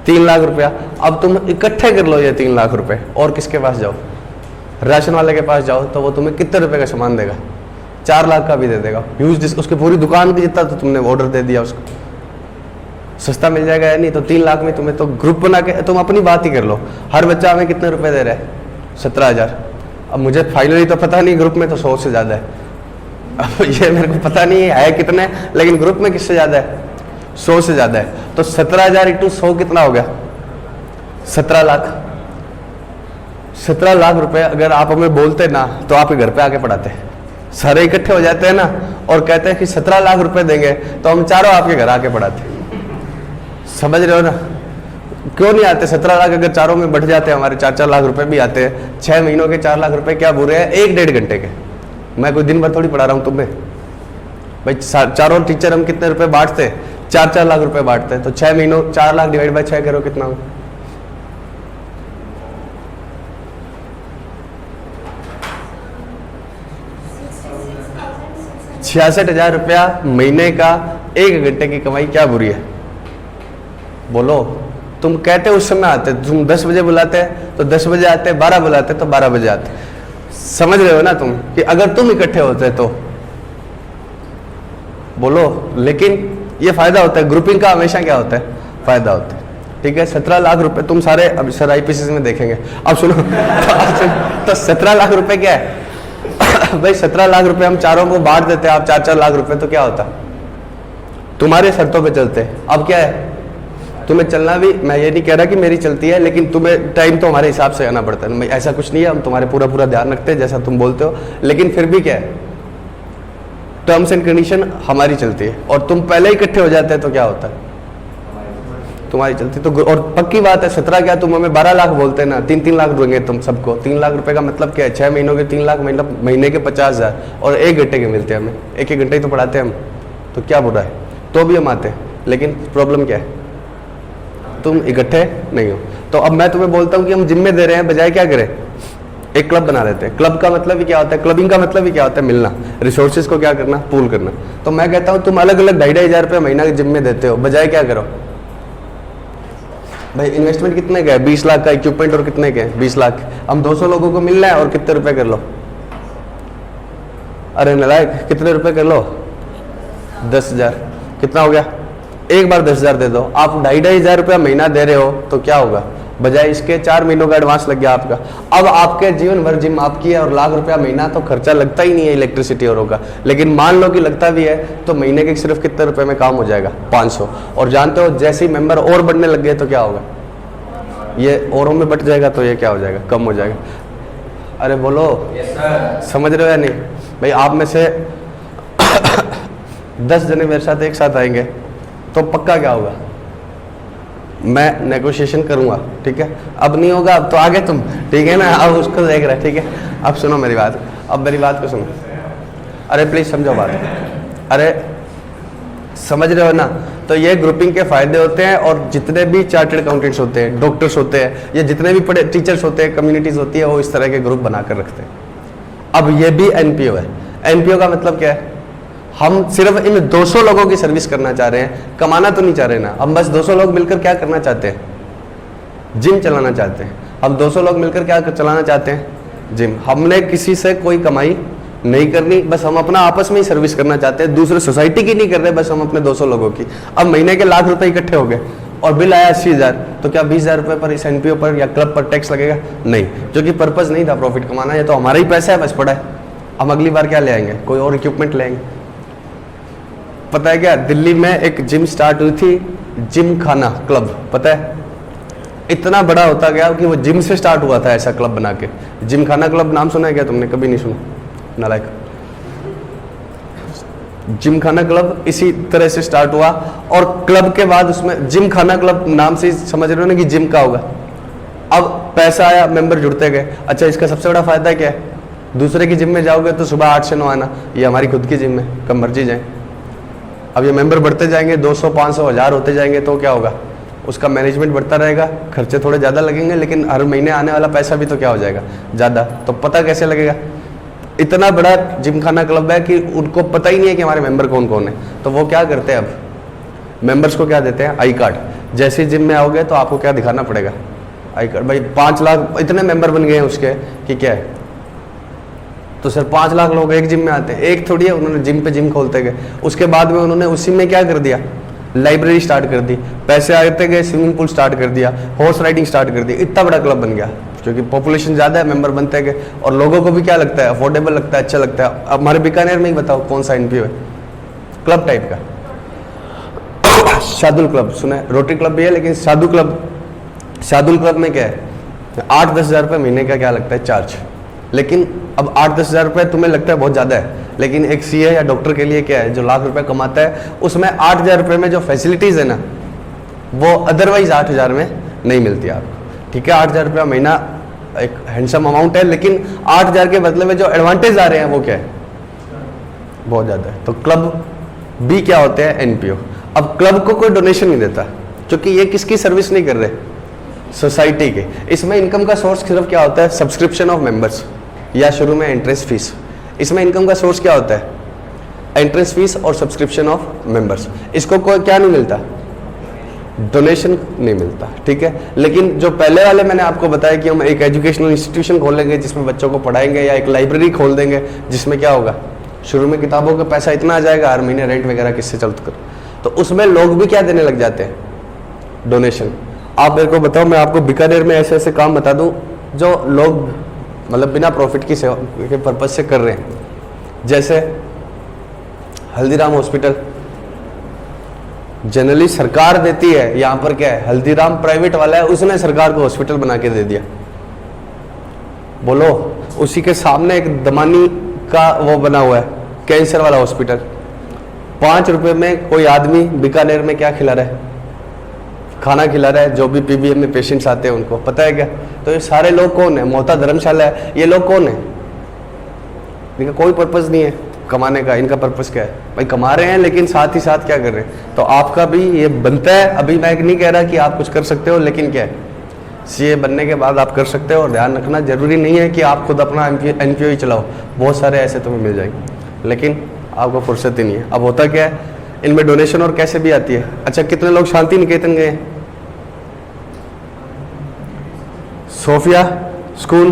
3 लाख रुपया। अब तुम इकट्ठे कर लो ये 3 लाख रुपए, और किसके पास जाओ, राशन वाले के पास जाओ, तो वो तुम्हें कितने रुपए का सामान देगा, 4 लाख का भी दे देगा। यूज उसकी पूरी दुकान की जितना तो तुमने ऑर्डर दे दिया उसको, सस्ता मिल जाएगा या नहीं। तो 3 लाख में तुम्हें तो ग्रुप बना के, तुम अपनी बात ही कर लो, हर बच्चा हमें कितने रुपए दे रहा है, 17,000। अब मुझे फाइनली तो पता नहीं, ग्रुप में तो 100 से ज़्यादा है, अब ये मेरे को पता नहीं है कितने, लेकिन ग्रुप में किससे ज़्यादा है, 100 से ज़्यादा है। तो 17,000 × 100 कितना हो गया, 17 लाख। 17 लाख रुपए अगर आप हमें बोलते ना, तो आपके घर पे आके पढ़ाते, सारे इकट्ठे हो जाते हैं ना और कहते हैं कि 17 लाख रुपए देंगे, तो हम चारों आपके घर आके पढ़ाते। समझ रहे हो ना, क्यों नहीं आते। 17 लाख अगर चारों में बढ़ जाते हैं, हमारे 4-4 लाख रुपए भी आते हैं। 6 महीनों के 4 लाख रुपए क्या बुरे हैं, 1-1.5 घंटे के। मैं कोई दिन भर थोड़ी पढ़ा रहा हूँ तुम्हें भाई। चारों टीचर हम कितने रुपए बांटते, 4-4 लाख रुपए बांटते हैं। तो 6 महीनों 4 लाख डिवाइड बाय 6 करो, कितना हो, 66,000 रुपया महीने का। 1 घंटे की कमाई क्या बुरी है, बोलो। तुम कहते उस समय आते, तुम 10 बजे बुलाते हैं तो 10 बजे आते, 12 बुलाते तो 12 बजे आते। समझ रहे हो ना तुम, कि अगर तुम इकट्ठे होते तो बोलो। लेकिन ये फायदा होता है, ग्रुपिंग का हमेशा क्या होता है, फायदा होता है, ठीक है। 17 लाख रुपए तुम सारे, अब सर IPCC में देखेंगे। अब सुनो तो 17 लाख रुपए क्या है भाई, 17 लाख रुपए हम चारों को बांट देते हैं, आप 4-4 लाख रुपए, तो क्या होता, तुम्हारे शर्तों पे चलते। अब क्या है, तुम्हें चलना भी, मैं ये नहीं कह रहा कि मेरी चलती है, लेकिन तुम्हें टाइम तो हमारे हिसाब से आना पड़ता है। ऐसा कुछ नहीं है, हम तुम्हारे पूरा ध्यान रखते हैं जैसा तुम बोलते हो, लेकिन फिर भी क्या है, टर्म्स एंड कंडीशन हमारी चलती है। और तुम पहले इकट्ठे हो जाते हैं तो क्या होता है, तुम्हारी चलती। तो और पक्की बात है, 17 क्या, तुम हमें 12 लाख बोलते हैं ना, 3-3 लाख देंगे तुम सबको। 3 लाख रुपए का मतलब क्या है, 6 महीनों के 3 लाख, महीने के 50,000, और 1 घंटे के मिलते हैं हमें। 1-1 घंटे ही तो पढ़ाते हैं हम, तो क्या बुरा है, तो भी हम आते हैं। लेकिन प्रॉब्लम क्या है, तुम इकट्ठे नहीं हो। तो अब मैं तुम्हें बोलता हूँ कि हम जिम में दे रहे हैं, बजाय क्या करें, एक क्लब बना लेते हैं। क्लब का मतलब ही क्या होता है, क्लबिंग का मतलब ही क्या होता है, मिलना, रिसोर्सेज को क्या करना, पूल करना। तो मैं कहता हूँ तुम अलग अलग 2,500 रुपये महीना जिम में देते हो, बजाय क्या करो भाई, इन्वेस्टमेंट कितने का है, 20 लाख का इक्विपमेंट, और कितने के 20 लाख, हम 200 लोगों को मिल रहा है और कितने रुपए कर लो, अरे नलायक, कितने रुपए कर लो, 10,000, कितना हो गया, एक बार 10,000 दे दो। आप 2,500 रुपया महीना दे रहे हो तो क्या होगा, बजाय इसके 4 महीनों का एडवांस लग गया आपका। अब आपके जीवन भर जिम आपकी है और लाख रुपया महीना तो खर्चा लगता ही नहीं है इलेक्ट्रिसिटी और होगा, लेकिन मान लो कि लगता भी है तो महीने के सिर्फ कितने रुपए में काम हो जाएगा, 500। और जानते हो जैसे ही मेंबर और बढ़ने लग गए तो क्या होगा, ये औरों में बढ़ जाएगा, तो ये क्या हो जाएगा, कम हो जाएगा। अरे बोलो, समझ रहे हो या नहीं भाई। आप में से 10 जने मेरे साथ एक साथ आएंगे तो पक्का क्या होगा, मैं नेगोशिएशन करूंगा, ठीक है। अब नहीं होगा, अब तो आगे तुम, ठीक है ना, अब उसको देख रहे, ठीक है। अब सुनो मेरी बात, अब मेरी बात को सुनो, अरे प्लीज समझो बात, अरे समझ रहे हो ना। तो ये ग्रुपिंग के फायदे होते हैं, और जितने भी चार्टर्ड अकाउंटेंट्स होते हैं, डॉक्टर्स होते हैं, या जितने भी पढ़े टीचर्स होते हैं, कम्युनिटीज होती है, वो इस तरह के ग्रुप बनाकर रखते हैं। अब ये भी एनपीओ है। एनपीओ का मतलब क्या है, हम सिर्फ इन 200 लोगों की सर्विस करना चाह रहे हैं, कमाना तो नहीं चाह रहे ना। हम बस 200 लोग मिलकर क्या करना चाहते हैं, जिम चलाना चाहते हैं। हम 200 लोग मिलकर क्या चलाना चाहते हैं, जिम। हमने किसी से कोई कमाई नहीं करनी, बस हम अपना आपस में ही सर्विस करना चाहते हैं, दूसरे सोसाइटी की नहीं कर रहे, बस हम अपने 200 लोगों की। अब महीने के लाख रुपए इकट्ठे हो गए और बिल आया 80,000, तो क्या 20,000 रुपए पर इस एनपीओ पर या क्लब पर टैक्स लगेगा? नहीं, क्योंकि पर्पज नहीं था प्रॉफिट कमाना, ये तो हमारा ही पैसा है, बस पड़ा है। हम अगली बार क्या ले आएंगे, कोई और इक्विपमेंट ले आएंगे। पता है क्या, दिल्ली में एक जिम स्टार्ट हुई थी, जिम खाना क्लब, पता है, इतना बड़ा होता गया कि वो जिम से स्टार्ट हुआ था, ऐसा क्लब बना के। जिम खाना क्लब नाम सुना है क्या तुमने? कभी नहीं सुना, नालायक। जिम खाना क्लब इसी तरह से स्टार्ट हुआ, और क्लब के बाद उसमें जिम खाना क्लब नाम से समझ रहे हो ना कि जिम का होगा। अब पैसा आया, मेंबर जुड़ते गए। अच्छा, इसका सबसे बड़ा फायदा क्या है, दूसरे की जिम में जाओगे तो सुबह 8 से 9 आना, ये हमारी खुद की जिम है, कब मर्जी जाए। अब ये मेंबर बढ़ते जाएंगे, 200, 500, 1000 होते जाएंगे, तो क्या होगा, उसका मैनेजमेंट बढ़ता रहेगा, खर्चे थोड़े ज़्यादा लगेंगे, लेकिन हर महीने आने वाला पैसा भी तो क्या हो जाएगा, ज़्यादा। तो पता कैसे लगेगा, इतना बड़ा जिम खाना क्लब है कि उनको पता ही नहीं है कि हमारे मेंबर कौन कौन है। तो वो क्या करते हैं, अब मेंबर्स को क्या देते हैं, आई कार्ड। जैसे जिम में आओगे तो आपको क्या दिखाना पड़ेगा, आई कार्ड। भाई 5 लाख इतने मेंबर बन गए हैं उसके कि क्या है, तो सिर्फ 5 लाख लोग एक जिम में आते हैं। एक थोड़ी है, उन्होंने जिम पे जिम खोलते गए, उसके बाद में उन्होंने उसी में क्या कर दिया, लाइब्रेरी स्टार्ट कर दी, पैसे आते गए, स्विमिंग पूल स्टार्ट कर दिया, हॉर्स राइडिंग स्टार्ट कर दी। इतना बड़ा क्लब बन गया, क्योंकि पॉपुलेशन ज़्यादा है, मेंबर बनते गए, और लोगों को भी क्या लगता है, अफोर्डेबल लगता है, अच्छा लगता है। अब हमारे बीकानेर में ही बताओ कौन सा एनपीओ है क्लब टाइप का, शादुल क्लब सुना है, रोटरी क्लब भी है, लेकिन शादुल क्लब में क्या है, 8-10 हज़ार रुपये महीने का क्या लगता है चार्ज। लेकिन अब 8-10 हज़ार रुपये तुम्हें लगता है बहुत ज़्यादा है, लेकिन एक सीए या डॉक्टर के लिए क्या है, जो लाख रुपए कमाता है, उसमें 8,000 रुपये में जो फैसिलिटीज़ है ना, वो अदरवाइज 8,000 में नहीं मिलती आपको। ठीक है, 8,000 रुपया महीना एक हैंडसम अमाउंट है, लेकिन 8,000 के बदले में जो एडवांटेज आ रहे हैं वो क्या है, बहुत ज़्यादा है। तो क्लब भी क्या होते हैं, एनपीओ। अब क्लब को कोई डोनेशन नहीं देता, क्योंकि ये किसकी सर्विस नहीं कर रहे, सोसाइटी के। इसमें इनकम का सोर्स सिर्फ क्या होता है, सब्सक्रिप्शन ऑफ मेंबर्स, या शुरू में एंट्रेंस फीस। इसमें इनकम का सोर्स क्या होता है, एंट्रेंस फीस और सब्सक्रिप्शन ऑफ मेंबर्स। इसको कोई क्या नहीं मिलता, डोनेशन नहीं मिलता, ठीक है। लेकिन जो पहले वाले मैंने आपको बताया कि हम एक एजुकेशनल इंस्टीट्यूशन खोलेंगे जिसमें बच्चों को पढ़ाएंगे, या एक लाइब्रेरी खोल देंगे जिसमें क्या होगा, शुरू में किताबों का पैसा इतना आ जाएगा, हर महीने रेंट वगैरह किससे चलता कर, तो उसमें लोग भी क्या देने लग जाते हैं, डोनेशन। आप मेरे को बताओ, मैं आपको बीकानेर में ऐसे ऐसे काम बता दूं जो लोग मतलब बिना प्रॉफिट की सेवा के पर्पज से कर रहे हैं। जैसे हल्दीराम हॉस्पिटल जनरली सरकार देती है, यहाँ पर क्या है, हल्दीराम प्राइवेट वाला है, उसने सरकार को हॉस्पिटल बना के दे दिया। बोलो, उसी के सामने एक दमानी का वो बना हुआ है, कैंसर वाला हॉस्पिटल। 5 रुपए में कोई आदमी बीकानेर में क्या खिला रहा है, खाना खिला रहा है, जो भी पीबीएम में पेशेंट्स आते हैं उनको, पता है क्या। तो ये सारे लोग कौन है, मोहता धर्मशाला है, ये लोग कौन है, इनका कोई पर्पज नहीं है कमाने का। इनका पर्पस क्या है, भाई कमा रहे हैं, लेकिन साथ ही साथ क्या कर रहे हैं। तो आपका भी ये बनता है, अभी मैं नहीं कह रहा कि आप कुछ कर सकते हो, लेकिन क्या है, सीए बनने के बाद आप कर सकते हो। और ध्यान रखना, जरूरी नहीं है कि आप खुद अपना एनपीओ ही चलाओ, बहुत सारे ऐसे तुम्हें मिल जाएंगे, लेकिन आपको फुर्सत ही नहीं है। अब होता क्या है, इनमें डोनेशन और कैसे भी आती है। अच्छा, कितने लोग शांति निकेतन गए? सोफिया स्कूल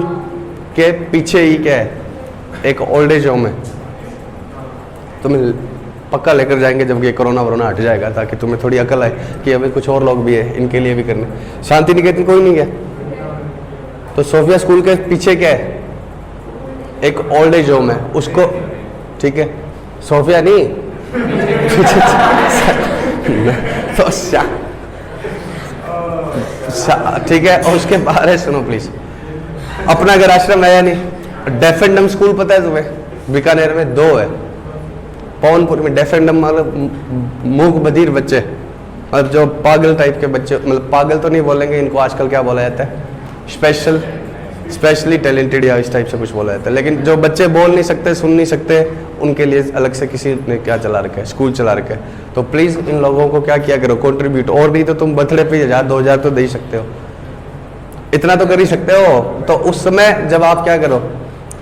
के पीछे ही क्या है, एक ओल्ड एज होम है, तुम्हें पक्का लेकर जाएंगे जब ये कोरोना वरोना हट जाएगा, ताकि तुम्हें थोड़ी अकल आए कि अभी कुछ और लोग भी है, इनके लिए भी करने। शांति निकेतन कोई नहीं गया? तो सोफिया स्कूल के पीछे क्या है, एक ओल्ड एज होम है, उसको, ठीक है, सोफिया नहीं तो ठीक है, और उसके बाहर है, सुनो प्लीज, अपना घर आश्रम है या नहीं? डेफ एंड डम स्कूल पता है तुम्हें? बीकानेर में 2 है, पवनपुर में। डेफ एंड डम मतलब मूक बधिर बच्चे, और जो पागल टाइप के बच्चे, मतलब पागल तो नहीं बोलेंगे इनको, आजकल क्या बोला जाता है, स्पेशली टैलेंटेड या इस टाइप से कुछ बोला जाता है। लेकिन जो बच्चे बोल नहीं सकते, सुन नहीं सकते, उनके लिए अलग से किसी ने क्या चला रखा है, स्कूल चला रखा है। तो प्लीज़ इन लोगों को क्या किया करो, कंट्रीब्यूट। और नहीं तो तुम बर्थडे पे 1000-2000 तो दे ही सकते हो, इतना तो कर ही सकते हो। तो उस समय जब आप क्या करो,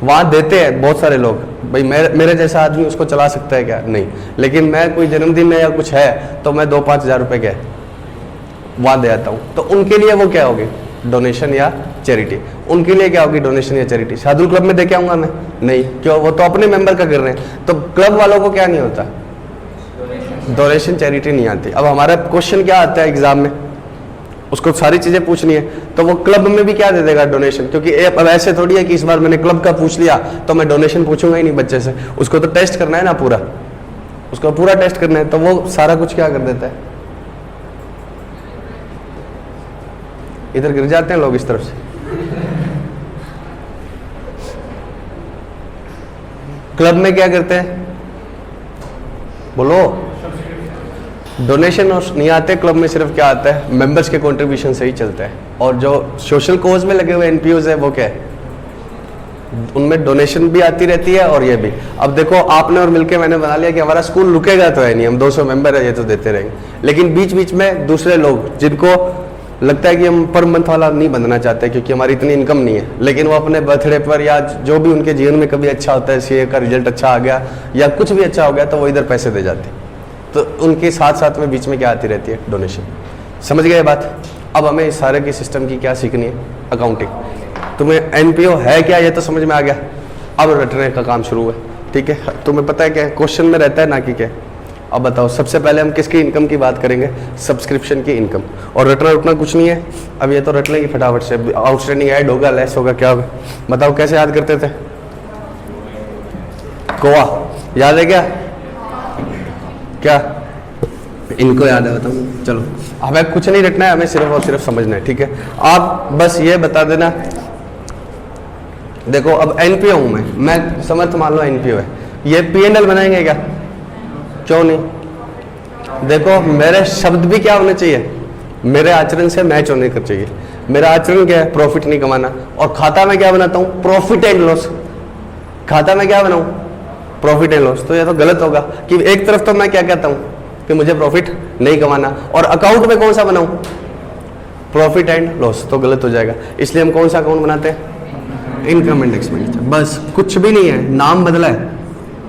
वहाँ देते हैं बहुत सारे लोग, भाई मेरे जैसा आदमी उसको चला सकता है क्या? नहीं। लेकिन मैं कोई जन्मदिन है या कुछ है तो मैं 2-5 हज़ार रुपये क्या वहाँ दे आता हूँ। तो उनके लिए वो क्या होगी, डोनेशन या चैरिटी। उनके लिए क्या होगी, डोनेशन या चैरिटी। शादुल क्लब में दे के आऊँगा मैं? नहीं। क्यों? वो तो अपने मेंबर का कर रहे हैं। तो क्लब वालों को क्या नहीं होता, डोनेशन चैरिटी नहीं आती। अब हमारा क्वेश्चन क्या आता है एग्जाम में, उसको सारी चीज़ें पूछनी है, तो वो क्लब में भी क्या दे देगा, डोनेशन। क्योंकि अब ऐसे थोड़ी है कि इस बार मैंने क्लब का पूछ लिया तो मैं डोनेशन पूछूंगा ही नहीं बच्चे से, उसको तो टेस्ट करना है ना पूरा, उसको पूरा टेस्ट करना है। तो वो सारा कुछ क्या कर देता है, इधर गिर जाते हैं लोग इस तरफ से। क्लब में क्या करते हैं, बोलो? डोनेशन नहीं आते क्लब में, सिर्फ क्या आता है, मेंबर्स के कंट्रीब्यूशन से ही चलता है। और जो सोशल कोज में लगे हुए एनपीओज है वो क्या है, उनमें डोनेशन भी आती रहती है और ये भी। अब देखो, आपने और मिलके मैंने बना लिया कि हमारा स्कूल रुकेगा तो है नहीं, हम 200 मेंबर है, ये तो देते रहेंगे। लेकिन बीच बीच में दूसरे लोग जिनको लगता है कि हम पर मंथ वाला नहीं बनना चाहते क्योंकि हमारी इतनी इनकम नहीं है, लेकिन वो अपने बर्थडे पर या जो भी उनके जीवन में कभी अच्छा होता है, सीए का रिजल्ट अच्छा आ गया या कुछ भी अच्छा हो गया, तो वो इधर पैसे दे जाते हैं। तो उनके साथ साथ में बीच में क्या आती रहती है, डोनेशन। समझ गए बात? अब हमें इस सारे की सिस्टम की क्या सीखनी है, अकाउंटिंग। तुम्हें एनपीओ है क्या ये तो समझ में आ गया, अब रटने का काम शुरू है। ठीक है, तुम्हें पता है क्या क्वेश्चन में रहता है ना कि क्या। अब बताओ, सबसे पहले हम किसकी इनकम की बात करेंगे, सब्सक्रिप्शन की इनकम। और रटना उठना कुछ नहीं है, अब ये तो रट लेंगे फटाफट से। आउटस्टैंडिंग ऐड होगा, लेस होगा, क्या होगा, बताओ कैसे याद करते थे? कोआ याद है क्या? क्या इनको याद है, बताओ। चलो, हमें कुछ नहीं रटना है, हमें सिर्फ और सिर्फ समझना है। ठीक है, आप बस ये बता देना। देखो, अब एनपीओ हूं मैं समर्थ मान लो एनपीओ है, ये पीएनएल बनाएंगे क्या? क्यों नहीं? देखो, मेरे शब्द भी क्या होने चाहिए, मेरे आचरण से मैच होने कर चाहिए। मेरा आचरण क्या है, प्रॉफिट नहीं कमाना। और खाता में क्या बनाता हूं, प्रॉफिट एंड लॉस। खाता में क्या बनाऊं, प्रॉफिट एंड लॉस। तो ये तो गलत होगा कि एक तरफ तो मैं क्या कहता हूं कि मुझे प्रॉफिट नहीं कमाना, और अकाउंट में कौन सा बनाऊं, प्रॉफिट एंड लॉस, तो गलत हो जाएगा। इसलिए हम कौन सा अकाउंट बनाते हैं, इनकम एंड एक्सपेंडिचर। बस, कुछ भी नहीं है, नाम बदला है,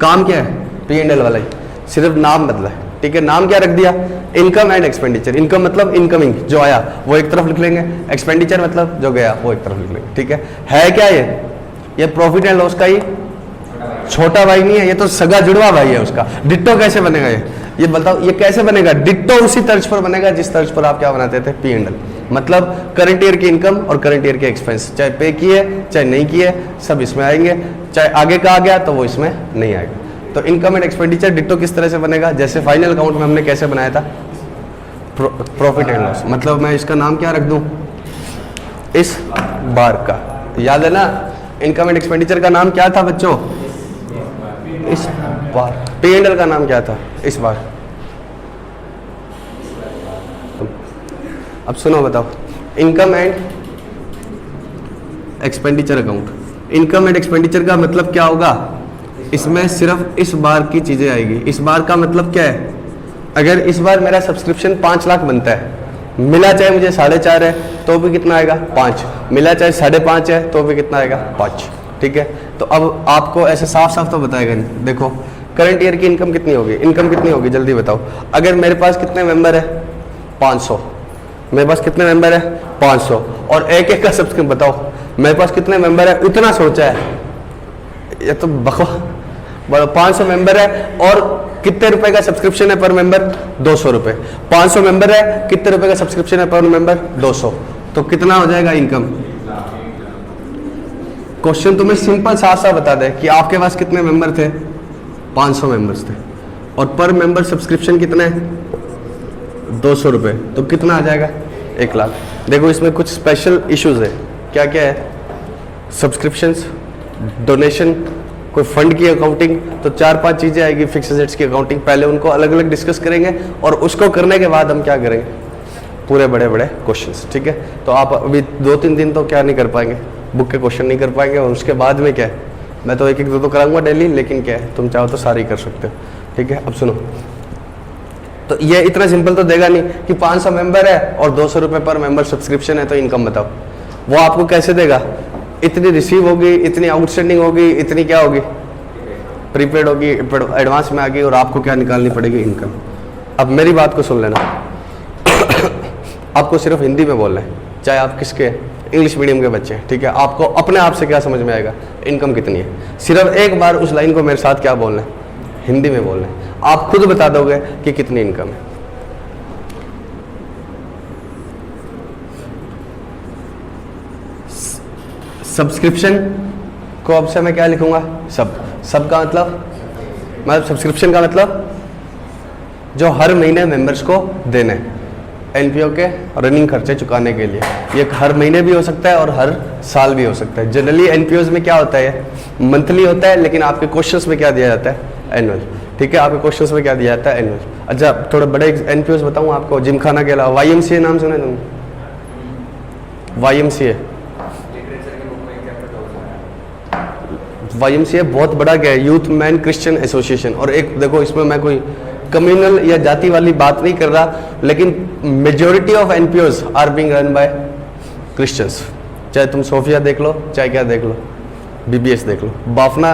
काम क्या है, पीएनएल वाला ही, सिर्फ नाम बदला है। ठीक है, नाम क्या रख दिया, इनकम एंड एक्सपेंडिचर। इनकम मतलब इनकमिंग जो आया वो एक तरफ लिख लेंगे, एक्सपेंडिचर मतलब जो गया वो एक तरफ लिख लेंगे। ठीक है क्या ये प्रॉफिट एंड लॉस का ही छोटा भाई नहीं है, ये तो सगा जुड़वा भाई है उसका। डिट्टो कैसे बनेगा ये बताओ, ये कैसे बनेगा? डिट्टो उसी तर्ज पर बनेगा जिस तर्ज पर आप क्या बनाते थे, पीएनएल। मतलब करंट ईयर की इनकम और करंट ईयर के एक्सपेंस, चाहे पे किए चाहे नहीं किए, सब इसमें आएंगे। चाहे आगे का आ गया तो वो इसमें नहीं आएगा। तो इनकम एंड एक्सपेंडिचर डिट्टो किस तरह से बनेगा, जैसे फाइनल अकाउंट में हमने कैसे बनाया था, प्रॉफिट एंड लॉस। मतलब मैं इसका नाम क्या रख दूं, इस बार का, याद है ना? इनकम एंड एक्सपेंडिचर का नाम क्या था बच्चों, इस बार। पीएनएल का नाम क्या था, इस बार। अब सुनो, बताओ, income and expenditure account. Income and expenditure का मतलब क्या होगा, इसमें सिर्फ इस बार की चीजें आएगी। इस बार का मतलब क्या है, अगर इस बार मेरा सब्सक्रिप्शन 5 लाख बनता है मिला चाहे मुझे 4.5 है तो भी कितना आएगा 5, मिला चाहे 5.5 है तो भी कितना आएगा 5। ठीक है, तो अब आपको ऐसे साफ साफ तो बताएगा नहीं। देखो करंट ईयर की इनकम कितनी होगी, इनकम कितनी होगी जल्दी बताओ। अगर मेरे पास कितने मेंबर है 500, मेरे पास कितने मेंबर है 500, और एक एक का सब्सक्रिप्शन बताओ मेरे पास कितने मेंबर है, इतना सोचा है ये तो बकवास। 500 मेंबर है और कितने रुपए का सब्सक्रिप्शन है पर मेंबर 200 रुपए। 500 मेंबर है, कितने रुपए का सब्सक्रिप्शन है पर मेंबर 200, तो कितना हो जाएगा इनकम। क्वेश्चन तुम्हें सिंपल साफ साफ बता दे कि आपके पास कितने मेंबर थे 500 मेंबर्स थे, और पर मेंबर सब्सक्रिप्शन कितना है 200 रुपए, तो कितना आ जाएगा 1 लाख। देखो इसमें कुछ स्पेशल इश्यूज है, क्या क्या है, सब्सक्रिप्शंस, डोनेशन, कोई फंड की अकाउंटिंग, तो 4-5 चीजें आएगी फिक्स एसेट्स की अकाउंटिंग। पहले उनको अलग अलग डिस्कस करेंगे और उसको करने के बाद हम क्या करेंगे, पूरे बड़े बड़े क्वेश्चंस। ठीक है, तो आप अभी 2-3 दिन तो क्या नहीं कर पाएंगे, बुक के क्वेश्चन नहीं कर पाएंगे, और उसके बाद में क्या है, मैं तो 1-1 2 कराऊंगा डेली, लेकिन क्या है तुम चाहो तो सारे ही कर सकते हो। ठीक है, अब सुनो, तो ये इतना सिंपल तो देगा नहीं कि 500 मेंबर है और 200 रुपये पर मेंबर सब्सक्रिप्शन है तो इनकम बताओ। वो आपको कैसे देगा, इतनी रिसीव होगी, इतनी आउटस्टैंडिंग होगी, इतनी क्या होगी प्रीपेड होगी, एडवांस में आ गई, और आपको क्या निकालनी पड़ेगी इनकम। अब मेरी बात को सुन लेना आपको सिर्फ हिंदी में बोलना है, चाहे आप किसके इंग्लिश मीडियम के बच्चे हैं। ठीक है, आपको अपने आप से क्या समझ में आएगा इनकम कितनी है, सिर्फ एक बार उस लाइन को मेरे साथ क्या बोलना है, हिंदी में बोलना है, आप खुद बता दोगे कि कितनी इनकम है। सब्सक्रिप्शन को अब से मैं क्या लिखूंगा, सब का मतलब सब्सक्रिप्शन का मतलब जो हर महीने मेंबर्स को देने, एनपीओ के रनिंग खर्चे चुकाने के लिए। ये हर महीने भी हो सकता है और हर साल भी हो सकता है। जनरली एनपीओज में क्या होता है, मंथली होता है, लेकिन आपके क्वेश्चंस में क्या दिया जाता है, एनुअल। ठीक है, आपके क्वेश्चंस में क्या दिया जाता है, एनुअल। अच्छा, थोड़े बड़े एनपीओज बताऊं आपको, जिमखाना के अलावा YMCA नाम सुना है तुमने, YMCA बहुत बड़ा क्या है, यूथ मैन क्रिश्चियन एसोसिएशन। और एक देखो, इसमें मैं कोई कम्युनल या जाति वाली बात नहीं कर रहा, लेकिन majority of NPOs are being run by Christians. चाहे तुम सोफिया देख लो, चाहे क्या देख लो, BBS देख लो, बाफना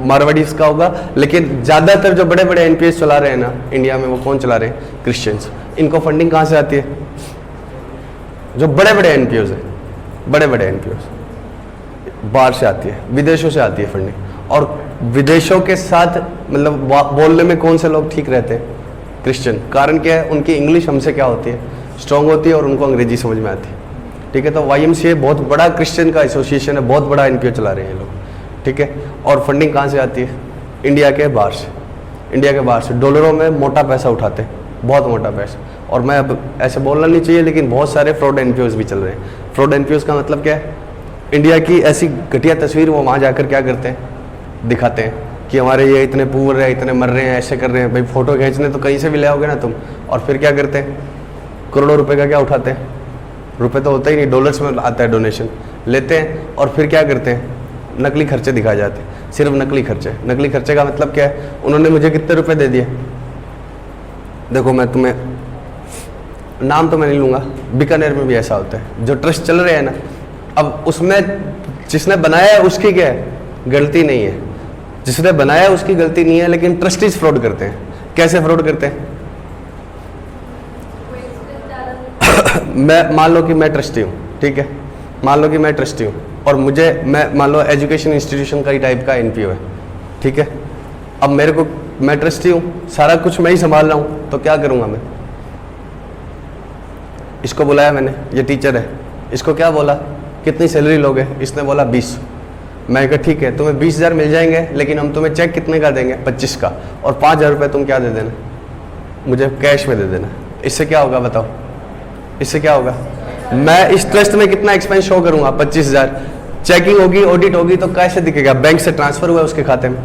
मारवाड़ी का होगा, लेकिन ज़्यादातर जो बड़े बड़े एनपीएस चला रहे हैं ना इंडिया में, वो कौन चला रहे हैं, क्रिश्चियंस। इनको फंडिंग कहाँ से आती है, जो बड़े बड़े एनपीओज हैं, बड़े बड़े एनपीओज बाहर से आती है, विदेशों से आती है फंडिंग। और विदेशों के साथ मतलब बोलने में कौन से लोग ठीक रहते हैं, क्रिश्चियन। कारण क्या है, उनकी इंग्लिश हमसे क्या होती है, स्ट्रॉन्ग होती है, और उनको अंग्रेजी समझ में आती है। ठीक है, तो YMCA बहुत बड़ा क्रिश्चियन का एसोसिएशन है, बहुत बड़ा एनपीओ चला रहे हैं ये लोग। ठीक है, और फंडिंग कहाँ से आती है, इंडिया के बाहर से, इंडिया के बाहर से डॉलरों में मोटा पैसा उठाते हैं, बहुत मोटा पैसा। और मैं अब ऐसे बोलना नहीं चाहिए, लेकिन बहुत सारे फ्रॉड एनपीओज भी चल रहे हैं। फ्रॉड एनपीओज का मतलब क्या है, इंडिया की ऐसी घटिया तस्वीर वो वहाँ जाकर क्या करते हैं, दिखाते हैं कि हमारे ये इतने पूर है, इतने मर रहे हैं, ऐसे कर रहे हैं। भाई फोटो खींचने तो कहीं से भी ले आओगे ना तुम, और फिर क्या करते हैं, करोड़ों रुपए का क्या उठाते हैं, रुपए तो होता ही नहीं, डॉलर्स में आता है डोनेशन, लेते हैं और फिर क्या करते हैं, नकली खर्चे दिखाए जाते हैं, सिर्फ नकली खर्चे। नकली खर्चे का मतलब क्या है, उन्होंने मुझे कितने रुपए दे दिए, देखो मैं तुम्हें नाम तो मैं नहीं लूँगा, बीकानेर में भी ऐसा होता है, जो ट्रस्ट चल रहे हैं ना, अब उसमें जिसने बनाया है उसकी क्या है, गलती नहीं है, जिसने बनाया उसकी गलती नहीं है, लेकिन ट्रस्टीज फ्रॉड करते हैं। कैसे फ्रॉड करते हैं मैं मान लो कि मैं ट्रस्टी हूँ, ठीक है, मान लो कि मैं ट्रस्टी हूँ, और मुझे मैं मान लो एजुकेशन इंस्टीट्यूशन का ही टाइप का एनपीओ है, ठीक है। अब मेरे को, मैं ट्रस्टी हूँ, सारा कुछ मैं ही संभाल रहा हूँ, तो क्या करूँगा मैं, इसको बुलाया मैंने, ये टीचर है, इसको क्या बोला, कितनी सैलरी लोगे, इसने बोला 20। मैं कहा ठीक है, तुम्हें 20,000 मिल जाएंगे, लेकिन हम तुम्हें चेक कितने का देंगे, 25 का, और 5,000 रुपये तुम क्या दे देना, मुझे कैश में दे देना। इससे क्या होगा बताओ, इससे क्या होगा, मैं इस ट्रस्ट में कितना एक्सपेंस शो करूंगा, 25,000। चेकिंग होगी, ऑडिट होगी, तो कैसे दिखेगा, बैंक से ट्रांसफर हुआ है उसके खाते में,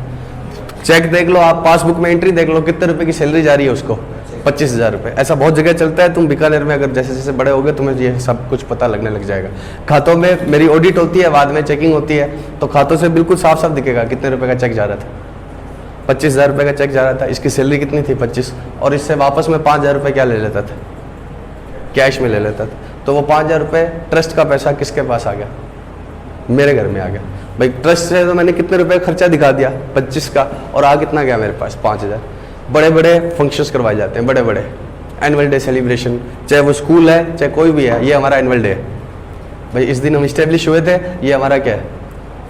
चेक देख लो आप, पासबुक में एंट्री देख लो, कितने रुपए की सैलरी जा रही है उसको, 25,000 रुपये। ऐसा बहुत जगह चलता है, तुम बीकानेर में अगर जैसे जैसे बड़े होगे तुम्हें ये सब कुछ पता लगने लग जाएगा। खातों में मेरी ऑडिट होती है, बाद में चेकिंग होती है, तो खातों से बिल्कुल साफ साफ दिखेगा कितने रुपए का चेक जा रहा था, 25,000 रुपये का चेक जा रहा था, इसकी सैलरी कितनी थी, 25, और इससे वापस में 5,000 रुपये क्या ले लेता था, कैश में ले लेता था। तो वो 5,000 रुपये ट्रस्ट का पैसा किसके पास आ गया? मेरे घर में आ गया। भाई ट्रस्ट से तो मैंने कितने रुपए खर्चा दिखा दिया, 25 का, और आ कितना गया मेरे पास? 5,000। बड़े बड़े फंक्शंस करवाए जाते हैं, बड़े बड़े एनुअल डे सेलिब्रेशन, चाहे वो स्कूल है चाहे कोई भी है, ये हमारा एनुअल डे है। भाई इस दिन हम इस्टेब्लिश हुए थे, ये हमारा क्या है?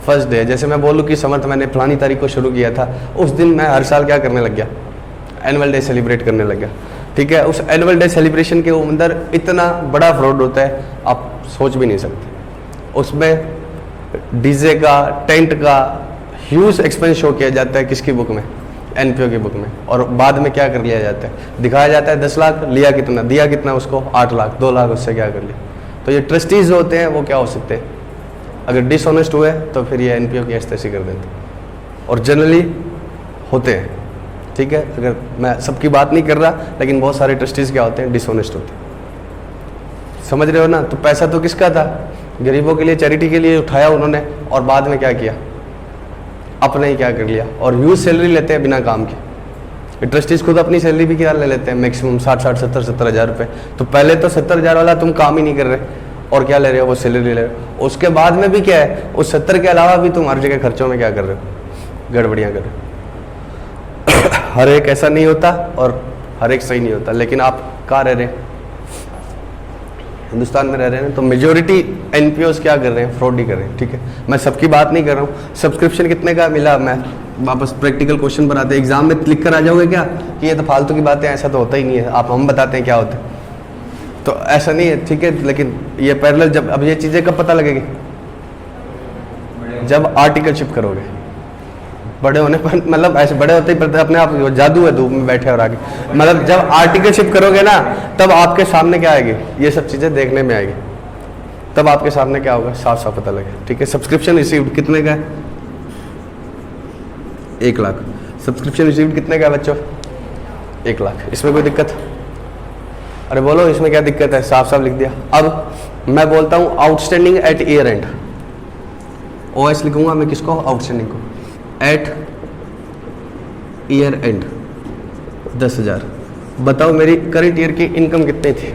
फर्स्ट डे है। जैसे मैं बोलूँ कि समर्थ मैंने फलानी तारीख को शुरू किया था, उस दिन मैं हर साल क्या करने लग गया? एनुअल डे सेलिब्रेट करने लग गया। ठीक है, उस एनुअल डे सेलिब्रेशन के अंदर इतना बड़ा फ्रॉड होता है आप सोच भी नहीं सकते। उसमें डीजे का, टेंट का ह्यूज एक्सपेंस शो किया जाता है किसकी बुक में? एनपीओ की बुक में। और बाद में क्या कर लिया जाता है? दिखाया जाता है 10 लाख, लिया कितना, दिया कितना उसको? 8 लाख, 2 लाख, उससे क्या कर लिया? तो ये ट्रस्टीज होते हैं वो क्या हो सकते हैं? अगर डिसऑनेस्ट हुए तो फिर ये एनपीओ की ऐसी कर देते हैं, और जनरली होते हैं। ठीक है, अगर मैं सबकी बात नहीं कर रहा, लेकिन बहुत सारे ट्रस्टीज क्या होते हैं? डिसऑनेस्ट होते हैं। समझ रहे हो ना? तो पैसा तो किसका था? गरीबों के लिए, चैरिटी के लिए उठाया उन्होंने, और बाद में क्या किया? अपने ही क्या कर लिया, और ह्यूज सैलरी लेते हैं बिना काम के। ट्रस्टीज खुद अपनी सैलरी भी क्या ले लेते हैं? मैक्सिमम 60-70 हज़ार रुपये। तो पहले तो 70,000 वाला तुम काम ही नहीं कर रहे, और क्या ले रहे हो? वो सैलरी ले रहे हो। उसके बाद में भी क्या है? उस 70 के अलावा भी तुम हर जगह खर्चों में क्या कर रहे हो? गड़बड़ियाँ कर रहे हो। हर एक ऐसा नहीं होता और हर एक सही नहीं होता, लेकिन आप कहाँ रह रहे हैं? हिंदुस्तान में रह रहे हैं, तो मेजोरिटी एनपीओस क्या कर रहे हैं? फ्रॉड ही कर रहे हैं। ठीक है, मैं सबकी बात नहीं कर रहा हूँ। सब्सक्रिप्शन कितने का मिला? मैं वापस प्रैक्टिकल क्वेश्चन बनाते हैं, एग्जाम में लिख कर आ जाओगे क्या कि ये तो फालतू की बातें? ऐसा तो होता ही नहीं है। आप हम बताते हैं क्या होता है, तो ऐसा नहीं है। ठीक है, लेकिन ये पैरेलल, जब अब ये चीज़ें कब पता लगेगी? जब आर्टिकलशिप करोगे। बड़े होने पर मतलब ऐसे बड़े होते ही अपने आप जादू है, धूप में बैठे और आगे, मतलब जब आर्टिकलशिप करोगे ना, तब आपके सामने क्या आएगी? ये सब चीज़ें देखने में आएगी, तब आपके सामने क्या होगा? साफ साफ पता लगे। ठीक है, सब्सक्रिप्शन रिसीव्ड कितने का है? 1 लाख। सब्सक्रिप्शन रिसीव्ड कितने का है बच्चों? 1 लाख। इसमें कोई दिक्कत? अरे बोलो, इसमें क्या दिक्कत है? साफ साफ लिख दिया। अब मैं बोलता हूँ outstanding at year end, OS लिखूंगा मैं किसको? आउटस्टैंडिंग को। At year end 10,000। बताओ मेरी करंट ईयर की इनकम कितनी थी?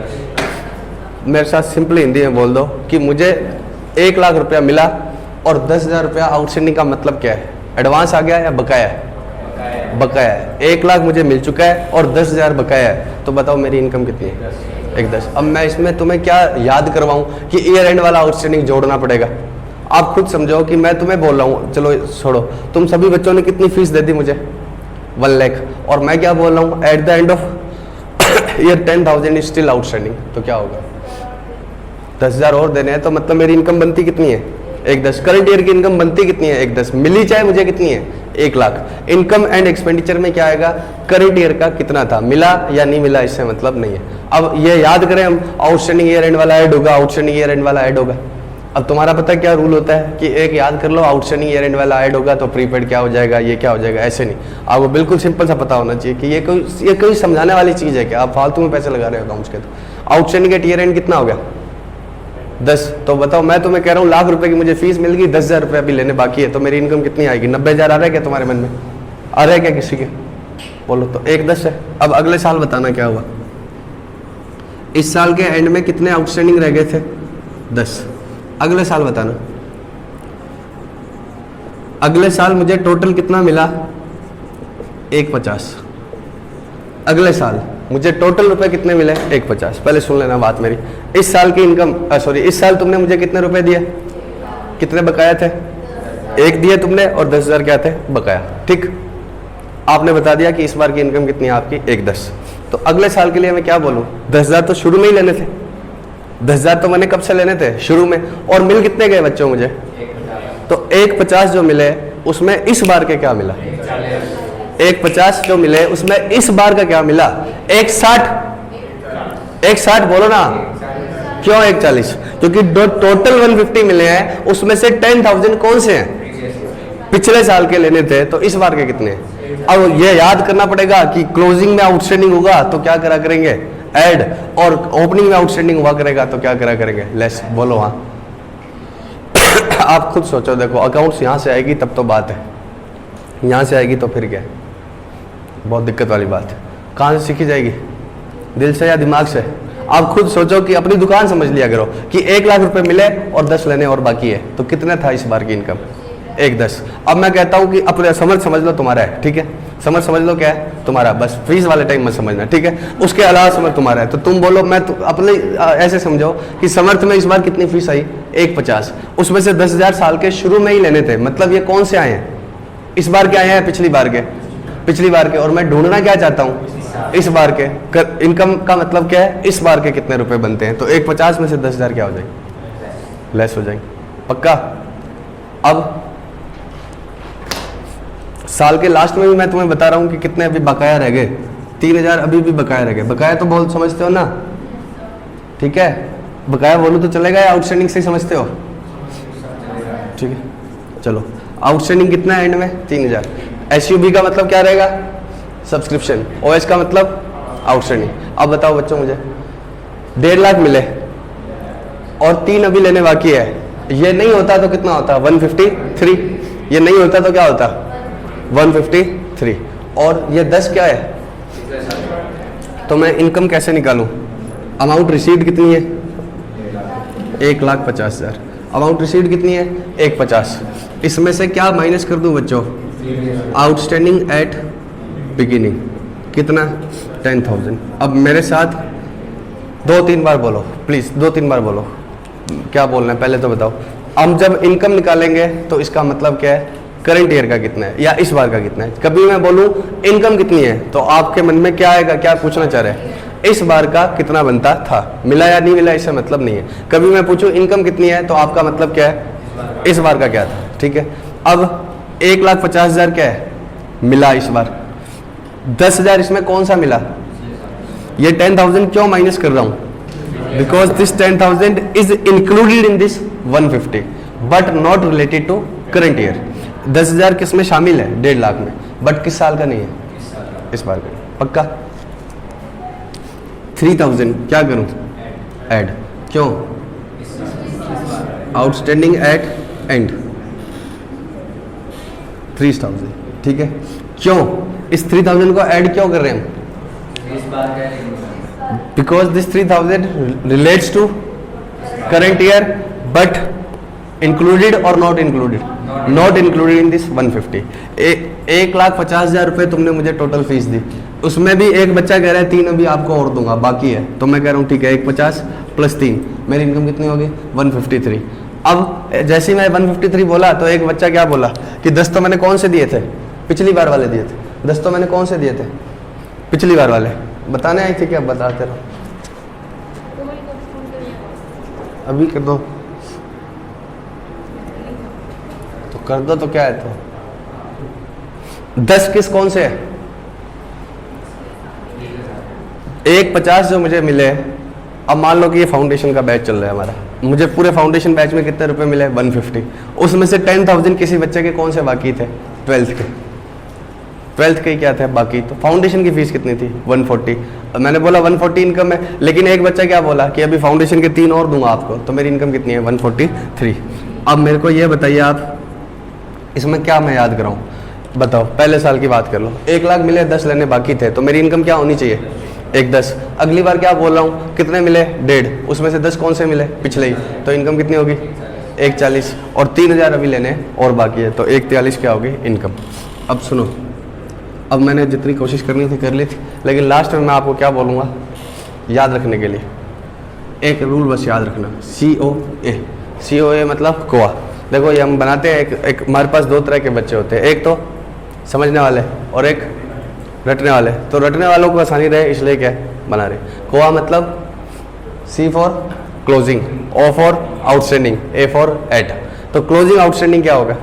मेरे साथ सिंपली हिंदी में बोल दो कि मुझे 1 लाख रुपया मिला और 10,000 रुपया आउटस्टैंडिंग का मतलब क्या है? एडवांस आ गया या बकाया है? बकाया है। 1 लाख मुझे मिल चुका है और 10,000 बकाया है, तो बताओ मेरी इनकम कितनी है? 1,10। अब मैं इसमें तुम्हें क्या याद करवाऊं कि ईयर एंड वाला आउटस्टैंडिंग जोड़ना पड़ेगा? आप खुद समझो कि मैं तुम्हें बोल रहा हूँ, चलो छोड़ो, तुम सभी बच्चों ने कितनी फीस दे दी मुझे? 1 लाख। और मैं क्या बोल रहा हूँ? At the end of year 10,000 is still outstanding. तो क्या होगा? 10,000 और देने हैं, तो मतलब मेरी इनकम बनती कितनी है? 1,10। करंट ईयर की इनकम बनती कितनी है? 1,10। मिली चाहे मुझे कितनी है? 1 लाख। इनकम एंड एक्सपेंडिचर में क्या आएगा? करंट ईयर का कितना था, मिला या नहीं मिला, इससे मतलब नहीं है। अब ये याद करें हम, आउटस्टैंडिंग ईयर एंड वाला ऐड होगा, आउटस्टैंडिंग ईयर एंड वाला ऐड होगा। अब तुम्हारा पता क्या रूल होता है कि एक याद कर लो, आउटस्टैंडिंग ईयर एंड वाला ऐड होगा तो प्रीपेड क्या हो जाएगा, ये क्या हो जाएगा, ऐसे नहीं। आपको बिल्कुल सिंपल सा पता होना चाहिए कि ये कोई समझाने वाली चीज़ है क्या? आप फालतू में पैसे लगा रहे हो अकाउंट्स के। तो आउटस्टैंडिंग एट ईयर एंड कितना हो गया? 10। तो बताओ, मैं तुम्हें कह रहा हूँ लाख रुपए की मुझे फीस मिल गई, 10,000 रुपये अभी लेने बाकी है, तो मेरी इनकम कितनी आएगी? 90,000 आ रहा है क्या तुम्हारे मन में? आ रहा है क्या किसी के? बोलो। तो 1,10 है। अब अगले साल बताना क्या हुआ? इस साल के एंड में कितने आउटस्टैंडिंग रह गए थे? 10। अगले साल बताना, अगले साल मुझे टोटल कितना मिला? 1,50। अगले साल मुझे टोटल रुपए कितने मिले? 1,50। पहले सुन लेना बात मेरी। इस साल की इनकम इस साल तुमने मुझे कितने रुपए दिए? कितने बकाया थे? 1 दिए तुमने और 10,000 क्या थे? बकाया। ठीक, आपने बता दिया कि इस बार की इनकम कितनी है आपकी? 1,10। तो अगले साल के लिए मैं क्या बोलूँ? 10,000 तो शुरू में ही लेने थे। 10,000 तो मैंने कब से लेने थे? शुरू में। और मिल कितने गए बच्चों मुझे? 1,50। तो 1,50 जो मिले उसमें इस बार के क्या मिला? 1,50 जो मिले उसमें इस बार का क्या मिला? 1,60। 1,60 बोलो ना। क्यों 1,40? क्योंकि टोटल 150 मिले हैं, उसमें से 10,000 कौन से हैं? पिछले साल के लेने थे। तो इस बार के कितने हैं? अब ये याद करना पड़ेगा कि क्लोजिंग में आउटस्टैंडिंग होगा तो क्या करा करेंगे? ऐड। और ओपनिंग में आउटस्टैंडिंग हुआ करेगा तो क्या करा करेंगे? लेस। बोलो हाँ। आप खुद सोचो, देखो अकाउंट्स यहाँ से आएगी तब तो बात है, यहाँ से आएगी तो फिर क्या है? बहुत दिक्कत वाली बात है। कहाँ से सीखी जाएगी? दिल से या दिमाग से? आप खुद सोचो कि अपनी दुकान समझ लिया करो कि 1 लाख रुपए मिले और 10 लेने और बाकी है, तो कितना था इस बार की इनकम? 1,10। अब मैं कहता हूँ कि अपने समझ लो तुम्हारा है, ठीक है, समझ लो क्या है तुम्हारा, बस फीस वाले टाइम मत समझना, ठीक है, उसके अलावा समझ तुम्हारा है। तो तुम बोलो, मैं अपने ऐसे समझो कि समर्थ में इस बार कितनी फीस आई? 1,50। उसमें से 10,000 साल के शुरू में ही लेने थे, मतलब ये कौन से आए हैं? इस बार के आए हैं, पिछली बार के। और मैं ढूंढना क्या चाहता हूँ? इस बार के। इनकम का मतलब क्या है? इस बार के कितने रुपए बनते हैं। तो 1,50 में से 10,000 क्या हो जाएंगे? लेस हो जाएंगे। पक्का? अब साल के लास्ट में भी मैं तुम्हें बता रहा हूँ कि कितने अभी बकाया रह गए। 3,000 अभी भी बकाया रह गए। बकाया तो बहुत समझते हो ना, ठीक है, बकाया बोलूँ तो चलेगा या आउटस्टैंडिंग से समझते हो? ठीक है, चलो आउटस्टैंडिंग कितना है एंड में? 3,000। एसयूबी का मतलब क्या रहेगा? सब्सक्रिप्शन। ओएस का मतलब आउटस्टैंडिंग। अब बताओ बच्चों, मुझे 1.5 लाख मिले और 3 अभी लेने बाकी है। ये नहीं होता तो कितना होता? 153। ये नहीं होता तो क्या होता? 153। और ये 10 क्या है? तो मैं इनकम कैसे निकालूं? अमाउंट रिसीव्ड कितनी है? 1,50,000। अमाउंट रिसीव्ड कितनी है? 1,50। इसमें से क्या माइनस कर दूं बच्चों? Outstanding at beginning. कितना? 10,000। अब मेरे साथ 2-3 बार बोलो प्लीज, 2-3 बार बोलो। क्या बोलना है पहले तो बताओ। हम जब इनकम निकालेंगे तो इसका मतलब क्या है? करंट ईयर का कितना है या इस बार का कितना है। कभी मैं बोलूं इनकम कितनी है तो आपके मन में क्या आएगा? क्या पूछना चाह रहे हैं? इस बार का कितना बनता था, मिला या नहीं मिला इससे मतलब नहीं है। कभी मैं पूछूं इनकम कितनी है तो आपका मतलब क्या है? इस बार का क्या था, ठीक है। अब 1,50,000 क्या है? मिला इस बार। 10,000 इसमें कौन सा मिला? ये 10,000 क्यों माइनस कर रहा हूं? Because this 10,000 is included in this 150 but not related to current year. 10,000 किस में शामिल है? 1.5 लाख में, बट किस साल का नहीं है? इस बार का। पक्का? 3,000 क्या करूं? ऐड। क्यों? आउटस्टैंडिंग एट एंड 3,000, ठीक है। क्यों इस 3,000 को ऐड क्यों कर रहे हैं हम? Because this 3,000 relates to current year but included और not included? Not included in this 150। 1,50,000 रुपए तुमने मुझे टोटल फीस दी, उसमें भी एक बच्चा कह रहा है 3 अभी आपको और दूंगा बाकी है, तो मैं कह रहा हूँ ठीक है 1,50 प्लस 3 मेरी इनकम कितनी होगी? 153। अब जैसे ही मैं 153 बोला तो एक बच्चा क्या बोला कि 10 तो मैंने कौन से दिए थे? पिछली बार वाले दिए थे। 10 तो मैंने कौन से दिए थे? पिछली बार वाले। बताने आई थी क्या? बताते रहो। अभी कर दो तो कर दो, तो क्या है? तो 10 किस कौन से है? 1,50 जो मुझे मिले। अब मान लो कि ये फाउंडेशन का बैच चल रहा है हमारा, मुझे पूरे फाउंडेशन बैच में कितने रुपए मिले? 150। उसमें से 10,000 किसी बच्चे के कौन से बाकी थे? 12th के। 12th के क्या थे बाकी? तो फाउंडेशन की फीस कितनी थी? 140। मैंने बोला 140 इनकम है, लेकिन एक बच्चा क्या बोला कि अभी फाउंडेशन के 3 और दूंगा आपको, तो मेरी इनकम कितनी है? 143। अब मेरे को ये बताइए आप, इसमें क्या मैं याद कराऊं? बताओ, पहले साल की बात कर लो। 1 लाख मिले, 10 लेने बाकी थे, तो मेरी इनकम क्या होनी चाहिए? 1,10। अगली बार क्या बोल रहा हूँ? कितने मिले? 1.5। उसमें से 10 कौन से मिले? पिछले ही। तो इनकम कितनी होगी? 1,40। और 3,000 अभी लेने और बाकी है, तो 1,43 क्या होगी इनकम। अब सुनो, अब मैंने जितनी कोशिश करनी थी कर ली थी, लेकिन लास्ट में मैं आपको क्या बोलूँगा याद रखने के लिए, एक रूल बस याद रखना, COA। COA मतलब कोआ। देखो ये हम बनाते हैं, एक हमारे पास 2 तरह के बच्चे होते हैं, एक तो समझने वाले और एक रटने वाले। तो रटने वालों को आसानी रहे इसलिए क्या बना रहे। कोआ मतलब C for closing, O for outstanding, A for add. तो क्लोजिंग आउटस्टैंडिंग क्या होगा?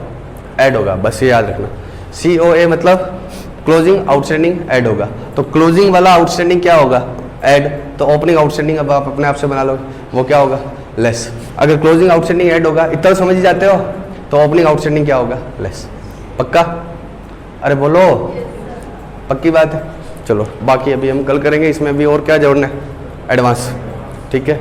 ऐड होगा, बस ये याद रखना। COA मतलब क्लोजिंग आउटस्टैंडिंग ऐड होगा। तो क्लोजिंग वाला आउटस्टैंडिंग क्या होगा? ऐड। तो ओपनिंग आउटस्टैंडिंग अब आप अपने आप से बना लो, वो क्या होगा? लेस। अगर क्लोजिंग आउटस्टैंडिंग ऐड होगा, इतना समझ ही जाते हो, तो ओपनिंग आउटस्टैंडिंग क्या होगा? लेस। पक्का? अरे बोलो, पक्की बात है। चलो बाकी अभी हम कल करेंगे, इसमें भी और क्या जोड़ना है? एडवांस, ठीक है।